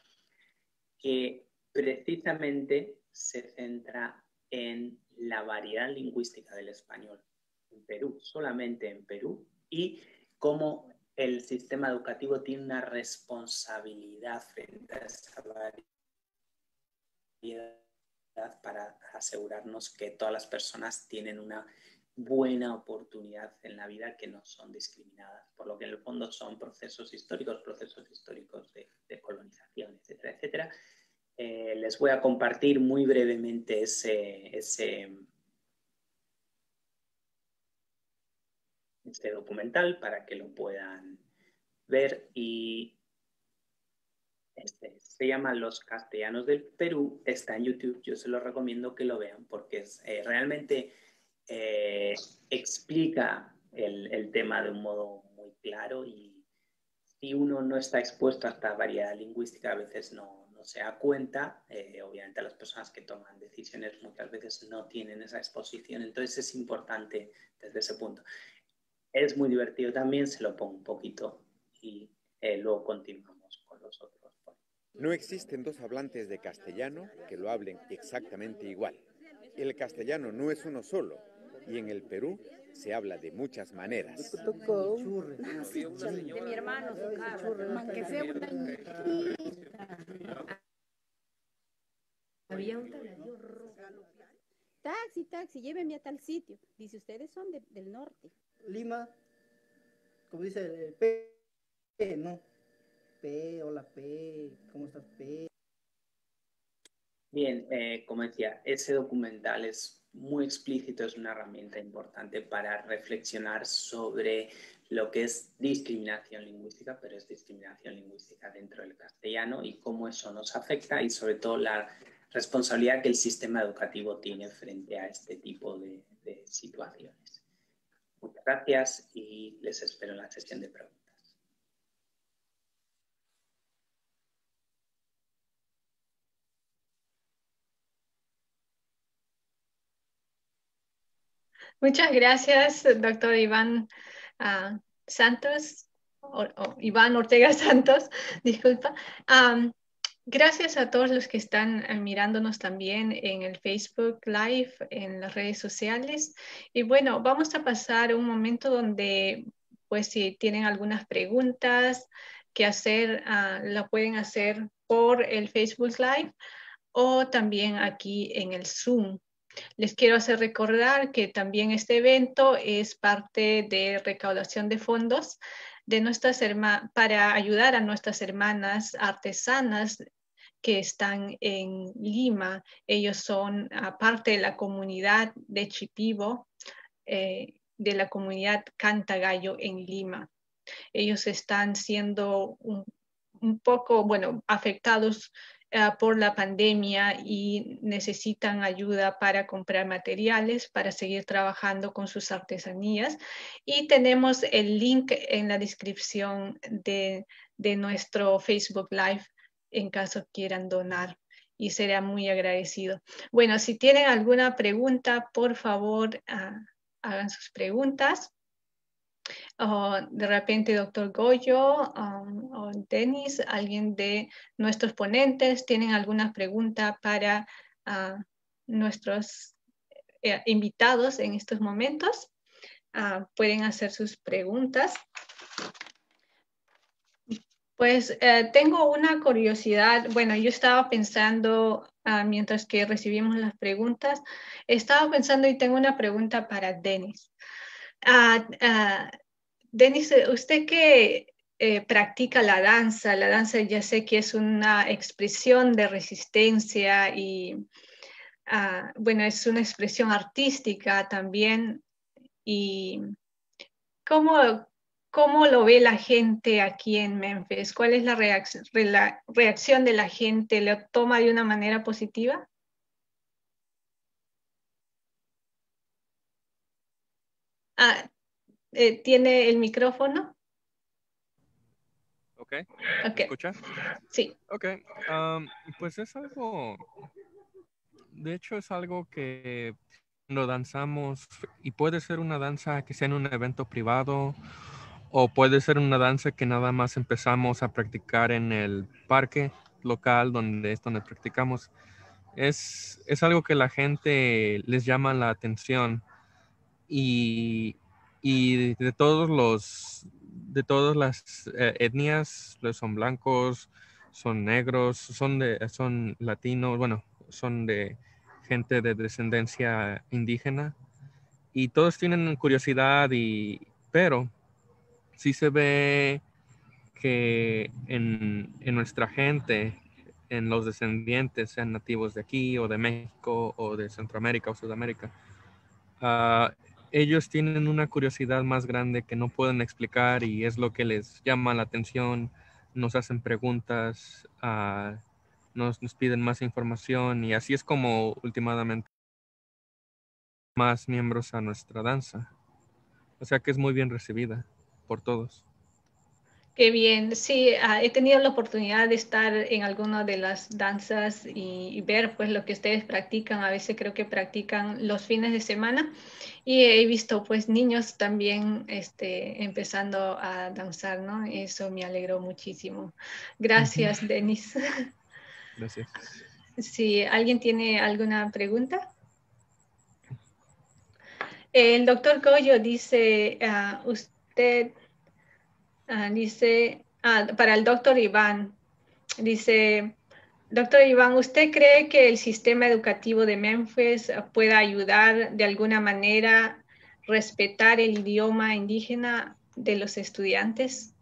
que precisamente se centra en la variedad lingüística del español en Perú, solamente en Perú, y cómo el sistema educativo tiene una responsabilidad frente a esa variedad para asegurarnos que todas las personas tienen una buena oportunidad en la vida, que no son discriminadas, por lo que en el fondo son procesos históricos de colonización, etcétera, etcétera. Les voy a compartir muy brevemente ese documental para que lo puedan ver y se llama Los Castellanos del Perú, está en YouTube, yo se lo recomiendo que lo vean porque realmente explica el tema de un modo muy claro y si uno no está expuesto a esta variedad lingüística a veces no se da cuenta, obviamente las personas que toman decisiones muchas veces no tienen esa exposición, entonces es importante desde ese punto. Es muy divertido también, se lo pongo un poquito y luego continuamos con los otros. No existen dos hablantes de castellano que lo hablen exactamente igual. El castellano no es uno solo y en el Perú se habla de muchas maneras. De mi hermano, aunque sea una había un taladro rojo. Taxi, llévenme a tal sitio. Dice, ustedes son del norte. Lima, como dice el P, ¿no? P, hola P, ¿cómo estás P? Bien, como decía, ese documental es muy explícito, es una herramienta importante para reflexionar sobre lo que es discriminación lingüística, pero es discriminación lingüística dentro del castellano y cómo eso nos afecta y sobre todo la responsabilidad que el sistema educativo tiene frente a este tipo de situaciones. Muchas gracias y les espero en la sesión de preguntas. Muchas gracias, doctor Iván Santos, o Iván Ortega Santos, disculpa. Gracias a todos los que están mirándonos también en el Facebook Live, en las redes sociales. Y bueno, vamos a pasar un momento donde, pues si tienen algunas preguntas que hacer, la pueden hacer por el Facebook Live o también aquí en el Zoom. Les quiero hacer recordar que también este evento es parte de recaudación de fondos de nuestras para ayudar a nuestras hermanas artesanas que están en Lima. Ellos son parte de la comunidad de Shipibo, de la comunidad Cantagallo en Lima. Ellos están siendo un poco, afectados por la pandemia y necesitan ayuda para comprar materiales, para seguir trabajando con sus artesanías. Y tenemos el link en la descripción de nuestro Facebook Live en caso quieran donar, y será muy agradecido. Bueno, si tienen alguna pregunta, por favor, hagan sus preguntas. O de repente, doctor Goyo o Denis, alguien de nuestros ponentes, ¿tienen alguna pregunta para nuestros invitados en estos momentos? Pueden hacer sus preguntas. Pues tengo una curiosidad. Bueno, yo estaba pensando, mientras que recibimos las preguntas, estaba pensando y tengo una pregunta para Denis. Denis, usted que practica la danza ya sé que es una expresión de resistencia y, bueno, es una expresión artística también. Y ¿cómo lo ve la gente aquí en Memphis? ¿Cuál es la reacción de la gente? ¿Lo toma de una manera positiva? ¿Tiene el micrófono? Ok. ¿Me escucha? Sí. Ok. Pues es algo, de hecho es algo que cuando danzamos, y puede ser una danza que sea en un evento privado, o puede ser una danza que nada más empezamos a practicar en el parque local donde practicamos. Es algo que la gente les llama la atención y de todas las etnias, son blancos, son negros, son latinos, bueno, son de gente de descendencia indígena y todos tienen curiosidad pero sí se ve que en nuestra gente, en los descendientes, sean nativos de aquí o de México o de Centroamérica o Sudamérica, ellos tienen una curiosidad más grande que no pueden explicar y es lo que les llama la atención, nos hacen preguntas, nos piden más información y así es como últimamente más miembros a nuestra danza. O sea que es muy bien recibida por todos. Qué bien, sí, he tenido la oportunidad de estar en alguna de las danzas y ver pues lo que ustedes practican. A veces creo que practican los fines de semana y he visto pues niños también empezando a danzar, ¿no? Eso me alegró muchísimo. Gracias, Denis. Gracias. Si alguien tiene alguna pregunta. El doctor Goyo dice, usted... dice, para el doctor Iván, dice, doctor Iván, ¿usted cree que el sistema educativo de Memphis pueda ayudar de alguna manera a respetar el idioma indígena de los estudiantes?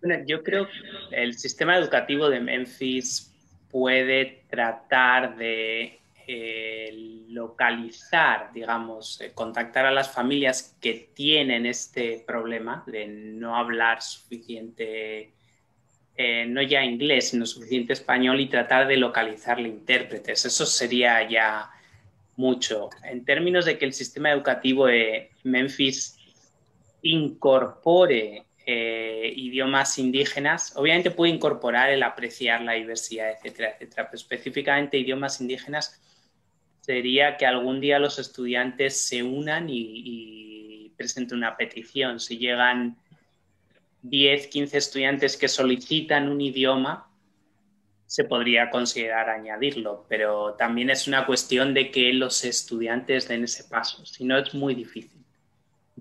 Bueno, yo creo que el sistema educativo de Memphis puede tratar de localizar, digamos, contactar a las familias que tienen este problema de no hablar suficiente, no ya inglés, sino suficiente español y tratar de localizarle intérpretes. Eso sería ya mucho. En términos de que el sistema educativo de Memphis incorpore idiomas indígenas, obviamente puede incorporar el apreciar la diversidad, etcétera, etcétera, pero específicamente idiomas indígenas sería que algún día los estudiantes se unan y presenten una petición. Si llegan 10, 15 estudiantes que solicitan un idioma, se podría considerar añadirlo, pero también es una cuestión de que los estudiantes den ese paso, si no es muy difícil.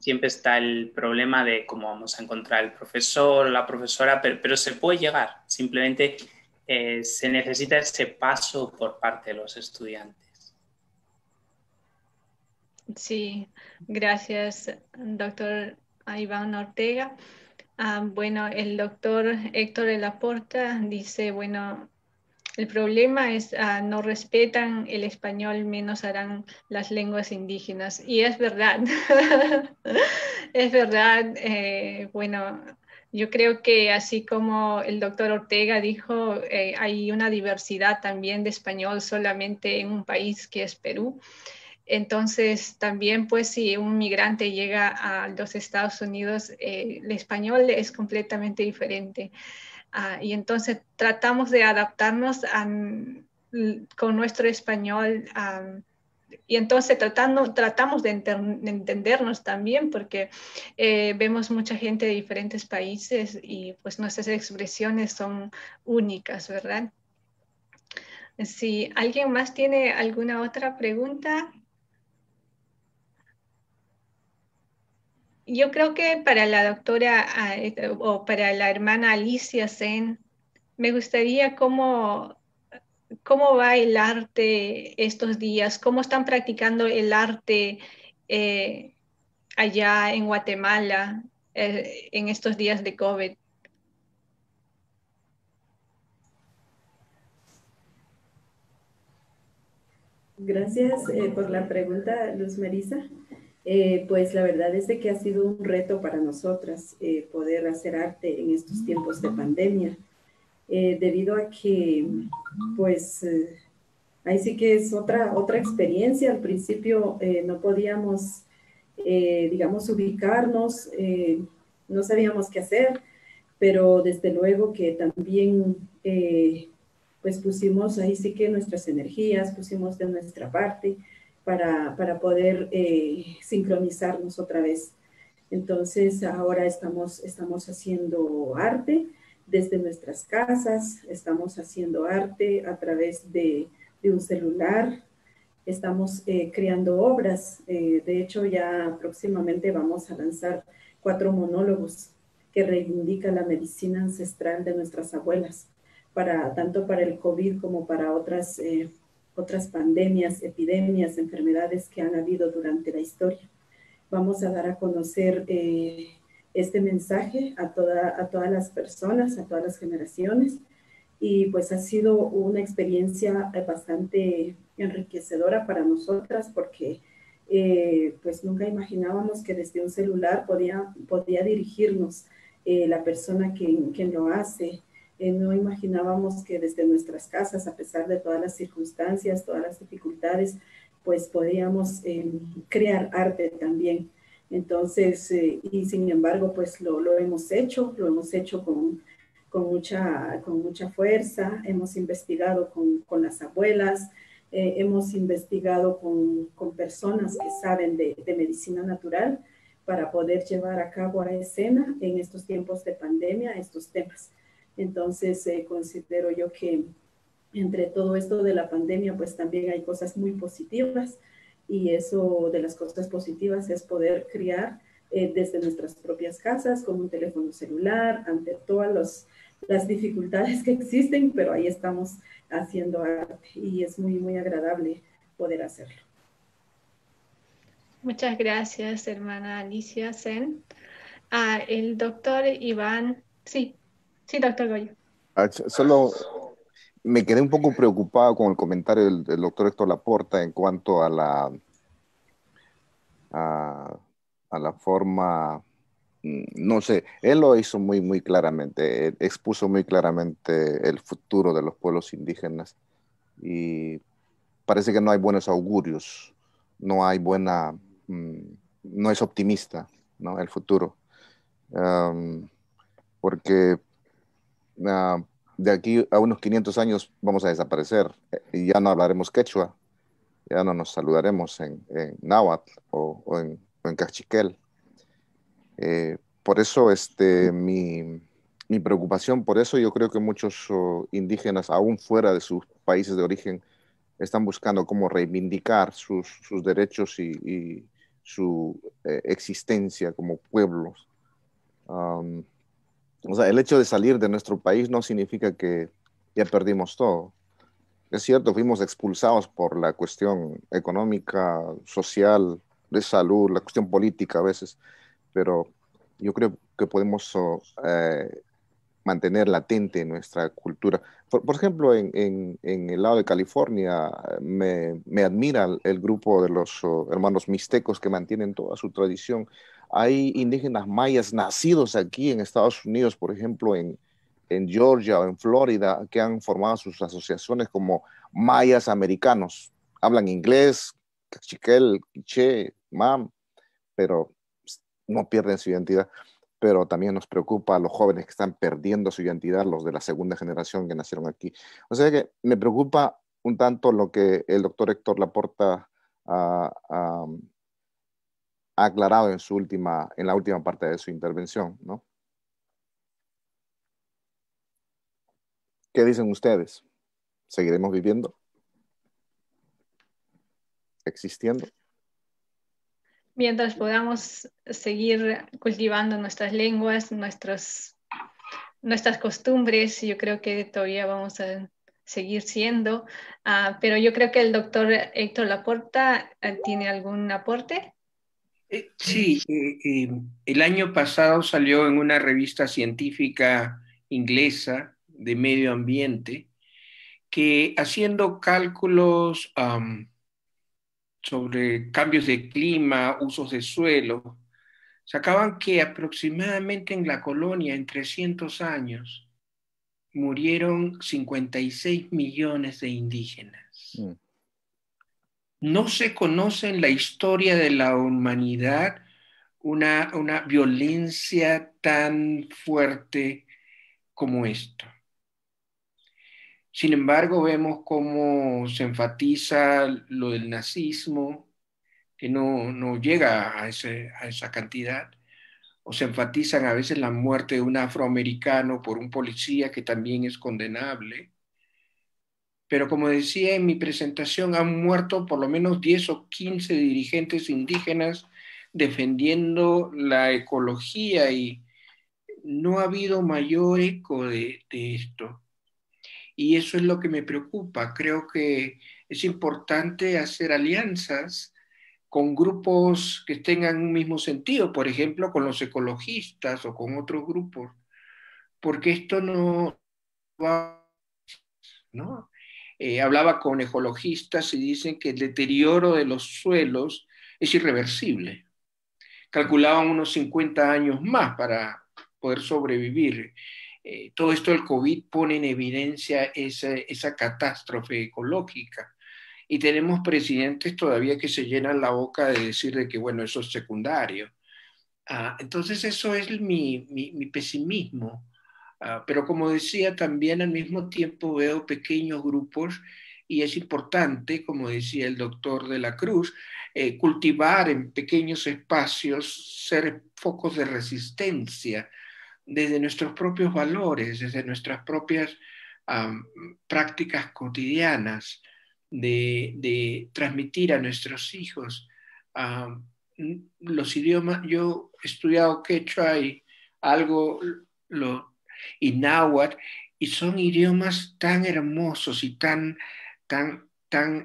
Siempre está el problema de cómo vamos a encontrar el profesor o la profesora, pero se puede llegar. Simplemente se necesita ese paso por parte de los estudiantes. Sí, gracias, doctor Iván Ortega. Bueno, el doctor Héctor de la Porta dice, bueno, el problema es no respetan el español, menos harán las lenguas indígenas. Y es verdad, es verdad. Bueno, yo creo que así como el doctor Ortega dijo, hay una diversidad también de español solamente en un país que es Perú. Entonces, también, pues, si un migrante llega a los Estados Unidos, el español es completamente diferente. Y entonces tratamos de adaptarnos con nuestro español. Y entonces tratamos de entendernos también, porque vemos mucha gente de diferentes países y pues nuestras expresiones son únicas, ¿verdad? Si alguien más tiene alguna otra pregunta. Yo creo que para la doctora o para la hermana Alicia Sen, me gustaría cómo va el arte estos días, cómo están practicando el arte allá en Guatemala en estos días de COVID. Gracias por la pregunta, Luz Marisa. Pues la verdad es de que ha sido un reto para nosotras poder hacer arte en estos tiempos de pandemia, debido a que, pues, ahí sí que es otra experiencia. Al principio no podíamos, digamos, ubicarnos, no sabíamos qué hacer, pero desde luego que también pues pusimos ahí sí que nuestras energías, pusimos de nuestra parte para poder sincronizarnos otra vez. Entonces ahora estamos haciendo arte desde nuestras casas, estamos haciendo arte a través de un celular, estamos creando obras. De hecho, ya próximamente vamos a lanzar 4 monólogos que reivindican la medicina ancestral de nuestras abuelas, tanto para el COVID como para otras pandemias, epidemias, enfermedades que han habido durante la historia. Vamos a dar a conocer este mensaje a todas las personas, a todas las generaciones, y pues ha sido una experiencia bastante enriquecedora para nosotras, porque pues nunca imaginábamos que desde un celular podía dirigirnos la persona quien lo hace. No imaginábamos que desde nuestras casas, a pesar de todas las circunstancias, todas las dificultades, pues podíamos crear arte también. Entonces, y sin embargo, pues lo hemos hecho con mucha fuerza. Hemos investigado con las abuelas, hemos investigado con personas que saben de medicina natural para poder llevar a cabo a escena en estos tiempos de pandemia estos temas. Entonces, considero yo que entre todo esto de la pandemia, pues también hay cosas muy positivas, y eso de las cosas positivas es poder crear desde nuestras propias casas con un teléfono celular, ante todas las dificultades que existen, pero ahí estamos haciendo arte y es muy, muy agradable poder hacerlo. Muchas gracias, hermana Alicia Sen. El doctor Iván, sí, doctor Goyo. Solo me quedé un poco preocupado con el comentario del doctor Héctor Laporta en cuanto a la forma, no sé, él lo hizo muy, muy claramente, expuso muy claramente el futuro de los pueblos indígenas, y parece que no hay buenos augurios, no es optimista, ¿no?, el futuro, porque de aquí a unos 500 años vamos a desaparecer y ya no hablaremos quechua, ya no nos saludaremos en náhuatl o en cachiquel. Por eso mi preocupación, por eso yo creo que muchos indígenas, aún fuera de sus países de origen, están buscando cómo reivindicar sus derechos y su existencia como pueblos. O sea, el hecho de salir de nuestro país no significa que ya perdimos todo. Es cierto, fuimos expulsados por la cuestión económica, social, de salud, la cuestión política a veces, pero yo creo que podemos mantener latente nuestra cultura. Por ejemplo, en el lado de California, me admira el grupo de los hermanos mixtecos que mantienen toda su tradición. Hay indígenas mayas nacidos aquí en Estados Unidos, por ejemplo, en Georgia o en Florida, que han formado sus asociaciones como mayas americanos. Hablan inglés, cachiquel, quiché, mam, pero no pierden su identidad. pero también nos preocupa a los jóvenes que están perdiendo su identidad, los de la segunda generación que nacieron aquí. O sea que me preocupa un tanto lo que el doctor Héctor Laporta ha aclarado en la última parte de su intervención, ¿no? ¿Qué dicen ustedes? ¿Seguiremos viviendo? ¿Existiendo? Mientras podamos seguir cultivando nuestras lenguas, nuestras costumbres, yo creo que todavía vamos a seguir siendo. Pero yo creo que el doctor Héctor Laporta tiene algún aporte. Sí, el año pasado salió en una revista científica inglesa de medio ambiente que haciendo cálculos sobre cambios de clima, usos de suelo, sacaban que aproximadamente en la colonia en 300 años murieron 56 millones de indígenas. No se conoce en la historia de la humanidad una violencia tan fuerte como esto. Sin embargo, vemos cómo se enfatiza lo del nazismo, que no llega a esa cantidad, o se enfatizan a veces la muerte de un afroamericano por un policía que también es condenable. Pero como decía en mi presentación, han muerto por lo menos 10 o 15 dirigentes indígenas defendiendo la ecología y no ha habido mayor eco de esto. Y eso es lo que me preocupa. Creo que es importante hacer alianzas con grupos que tengan un mismo sentido, por ejemplo, con los ecologistas o con otros grupos, porque esto no va, ¿no? Hablaba con ecologistas y dicen que el deterioro de los suelos es irreversible. Calculaban unos 50 años más para poder sobrevivir. Todo esto del COVID pone en evidencia esa catástrofe ecológica. Y tenemos presidentes todavía que se llenan la boca de decir de que, bueno, eso es secundario. Entonces eso es mi pesimismo. Pero como decía, también al mismo tiempo veo pequeños grupos y es importante, como decía el doctor de la Cruz, cultivar en pequeños espacios, ser focos de resistencia desde nuestros propios valores, desde nuestras propias prácticas cotidianas, de transmitir a nuestros hijos los idiomas. Yo he estudiado quechua y algo y náhuatl, y son idiomas tan hermosos y tan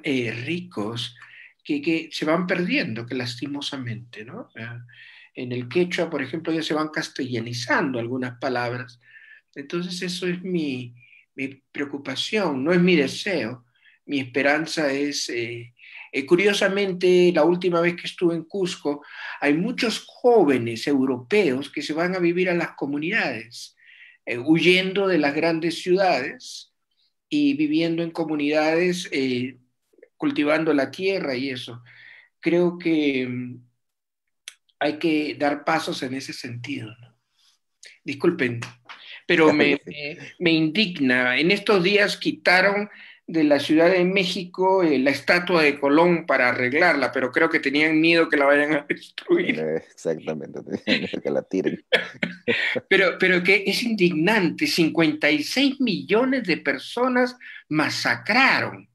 ricos que se van perdiendo, que lastimosamente, ¿no? En el quechua, por ejemplo, ya se van castellanizando algunas palabras. Entonces eso es mi preocupación, no es mi deseo. Mi esperanza es, curiosamente, la última vez que estuve en Cusco, hay muchos jóvenes europeos que se van a vivir a las comunidades, huyendo de las grandes ciudades y viviendo en comunidades, cultivando la tierra y eso. Creo que hay que dar pasos en ese sentido, ¿no? Disculpen, pero me indigna. En estos días quitaron de la Ciudad de México la estatua de Colón para arreglarla, pero creo que tenían miedo que la vayan a destruir. Exactamente, tenían miedo que la tiren. Pero que es indignante, 56 millones de personas masacraron.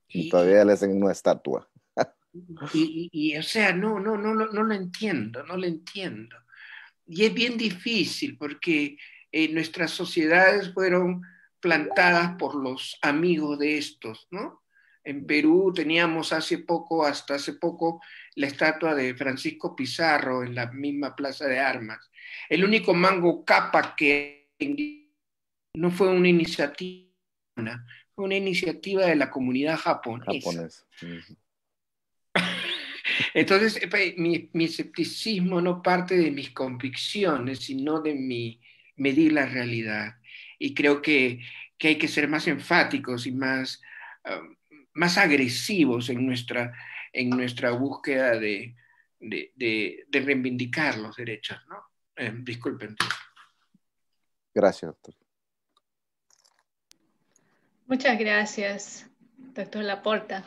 Y todavía le hacen una estatua. O sea, no lo entiendo, no lo entiendo. Y es bien difícil porque nuestras sociedades fueron plantadas por los amigos de estos, ¿no? En Perú teníamos hasta hace poco, la estatua de Francisco Pizarro en la misma Plaza de Armas. El único Mango Cápac que no fue una iniciativa, fue una iniciativa de la comunidad japonesa. Entonces, mi escepticismo no parte de mis convicciones, sino de mi medir la realidad. Y creo que hay que ser más enfáticos y más agresivos en nuestra búsqueda de de reivindicar los derechos, ¿no? Disculpen. Gracias, doctor. Muchas gracias, doctor Laporta.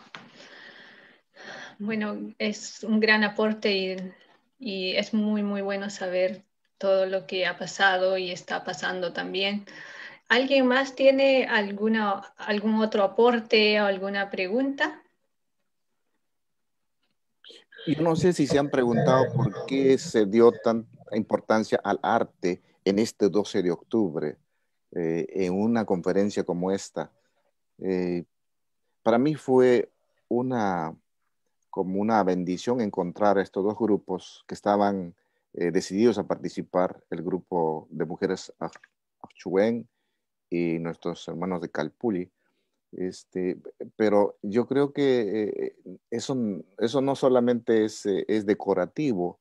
Bueno, es un gran aporte y es muy, muy bueno saber todo lo que ha pasado y está pasando también. ¿Alguien más tiene algún otro aporte o alguna pregunta? Yo no sé si se han preguntado por qué se dio tanta importancia al arte en este 12 de octubre, en una conferencia como esta. Para mí fue como una bendición encontrar a estos dos grupos que estaban decididos a participar, el grupo de mujeres Achuen y nuestros hermanos de Calpulli. Pero yo creo que eso no solamente es decorativo,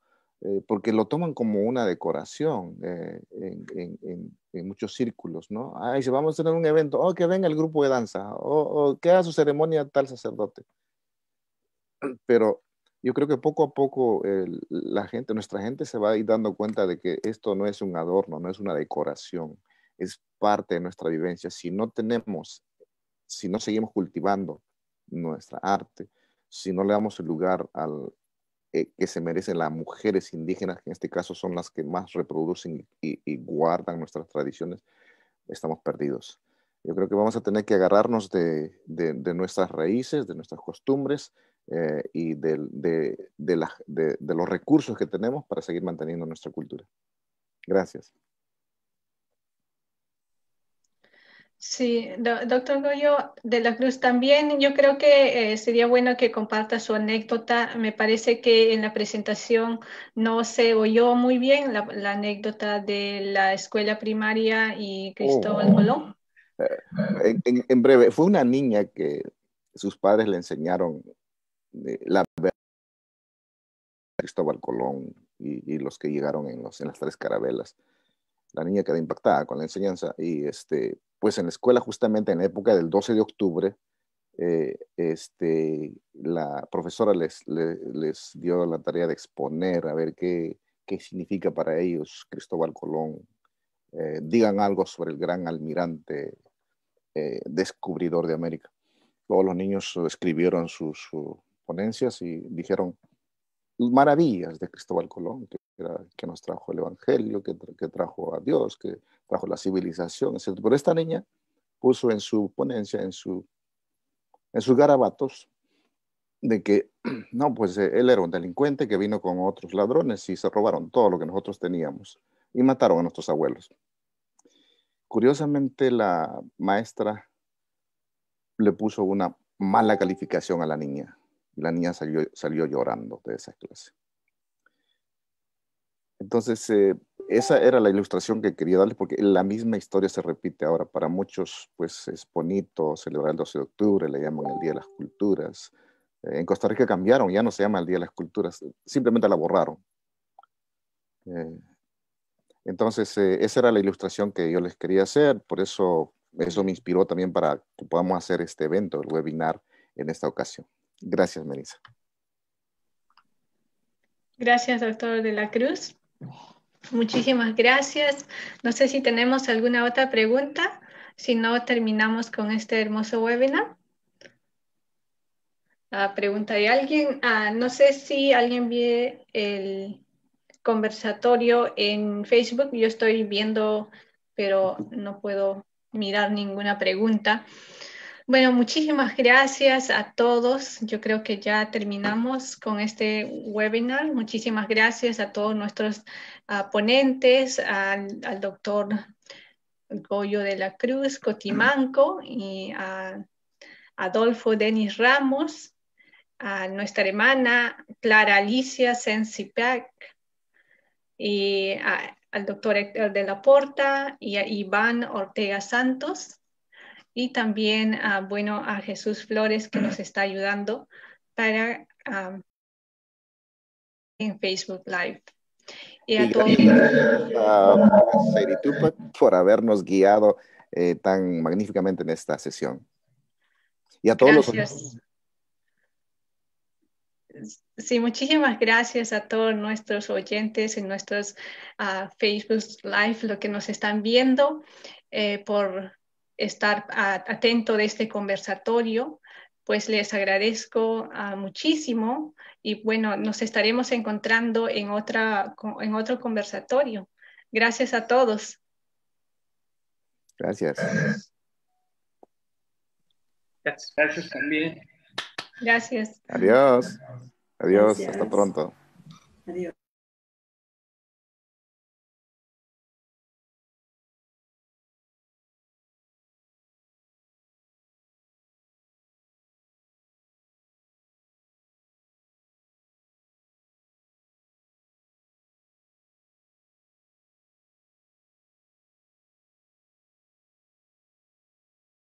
porque lo toman como una decoración en muchos círculos, ¿no? Ay, si vamos a tener un evento, oh, que venga el grupo de danza, o que haga su ceremonia tal sacerdote. Pero yo creo que poco a poco nuestra gente se va a ir dando cuenta de que esto no es un adorno, no es una decoración, es parte de nuestra vivencia. Si no seguimos cultivando nuestra arte, si no le damos el lugar que se merecen las mujeres indígenas, que en este caso son las que más reproducen y guardan nuestras tradiciones, estamos perdidos. Yo creo que vamos a tener que agarrarnos de nuestras raíces, de nuestras costumbres y de los recursos que tenemos para seguir manteniendo nuestra cultura. Gracias. Sí, doctor Goyo de la Cruz, también yo creo que sería bueno que comparta su anécdota. Me parece que en la presentación no se oyó muy bien la anécdota de la escuela primaria y Cristóbal Colón. En breve, fue una niña que sus padres le enseñaron la verdad de Cristóbal Colón y los que llegaron en las tres carabelas. La niña quedó impactada con la enseñanza y pues en la escuela, justamente en la época del 12 de octubre, la profesora les dio la tarea de exponer, a ver qué significa para ellos Cristóbal Colón. Digan algo sobre el gran almirante descubridor de América. Todos los niños escribieron sus ponencias y dijeron maravillas de Cristóbal Colón, que nos trajo el Evangelio, que trajo a Dios, que trajo la civilización, etc. Pero esta niña puso en su ponencia, en sus garabatos, de que no, pues él era un delincuente que vino con otros ladrones y se robaron todo lo que nosotros teníamos y mataron a nuestros abuelos. Curiosamente, la maestra le puso una mala calificación a la niña. La niña salió llorando de esa clase. Entonces, esa era la ilustración que quería darles, porque la misma historia se repite ahora. Para muchos, pues es bonito celebrar el 12 de octubre, le llaman el Día de las Culturas. En Costa Rica cambiaron, ya no se llama el Día de las Culturas, simplemente la borraron. Entonces, esa era la ilustración que yo les quería hacer, por eso me inspiró también para que podamos hacer este evento, el webinar, en esta ocasión. Gracias, Melissa. Gracias, doctor de la Cruz. Muchísimas gracias. No sé si tenemos alguna otra pregunta. Si no, terminamos con este hermoso webinar. Pregunta de alguien. No sé si alguien ve el conversatorio en Facebook. Yo estoy viendo, pero no puedo mirar ninguna pregunta. Bueno, muchísimas gracias a todos. Yo creo que ya terminamos con este webinar. Muchísimas gracias a todos nuestros ponentes, al doctor Goyo de la Cruz Cotimanco y a Adolfo Denis Ramos, a nuestra hermana Clara Alicia Sensipac y al doctor Héctor de la Porta y a Iván Ortega Santos. Y también, a Jesús Flores, que nos está ayudando para en Facebook Live. Y a todos. Gracias, Seri Tupac, por habernos guiado tan magníficamente en esta sesión. Y a todos Gracias. Sí, muchísimas gracias a todos nuestros oyentes en nuestros Facebook Live, lo que nos están viendo, por estar atento de este conversatorio. Pues les agradezco muchísimo y bueno, nos estaremos encontrando en otro conversatorio. Gracias a todos. Gracias. Gracias también. Gracias. Adiós. Adiós, Gracias. hasta pronto. Adiós.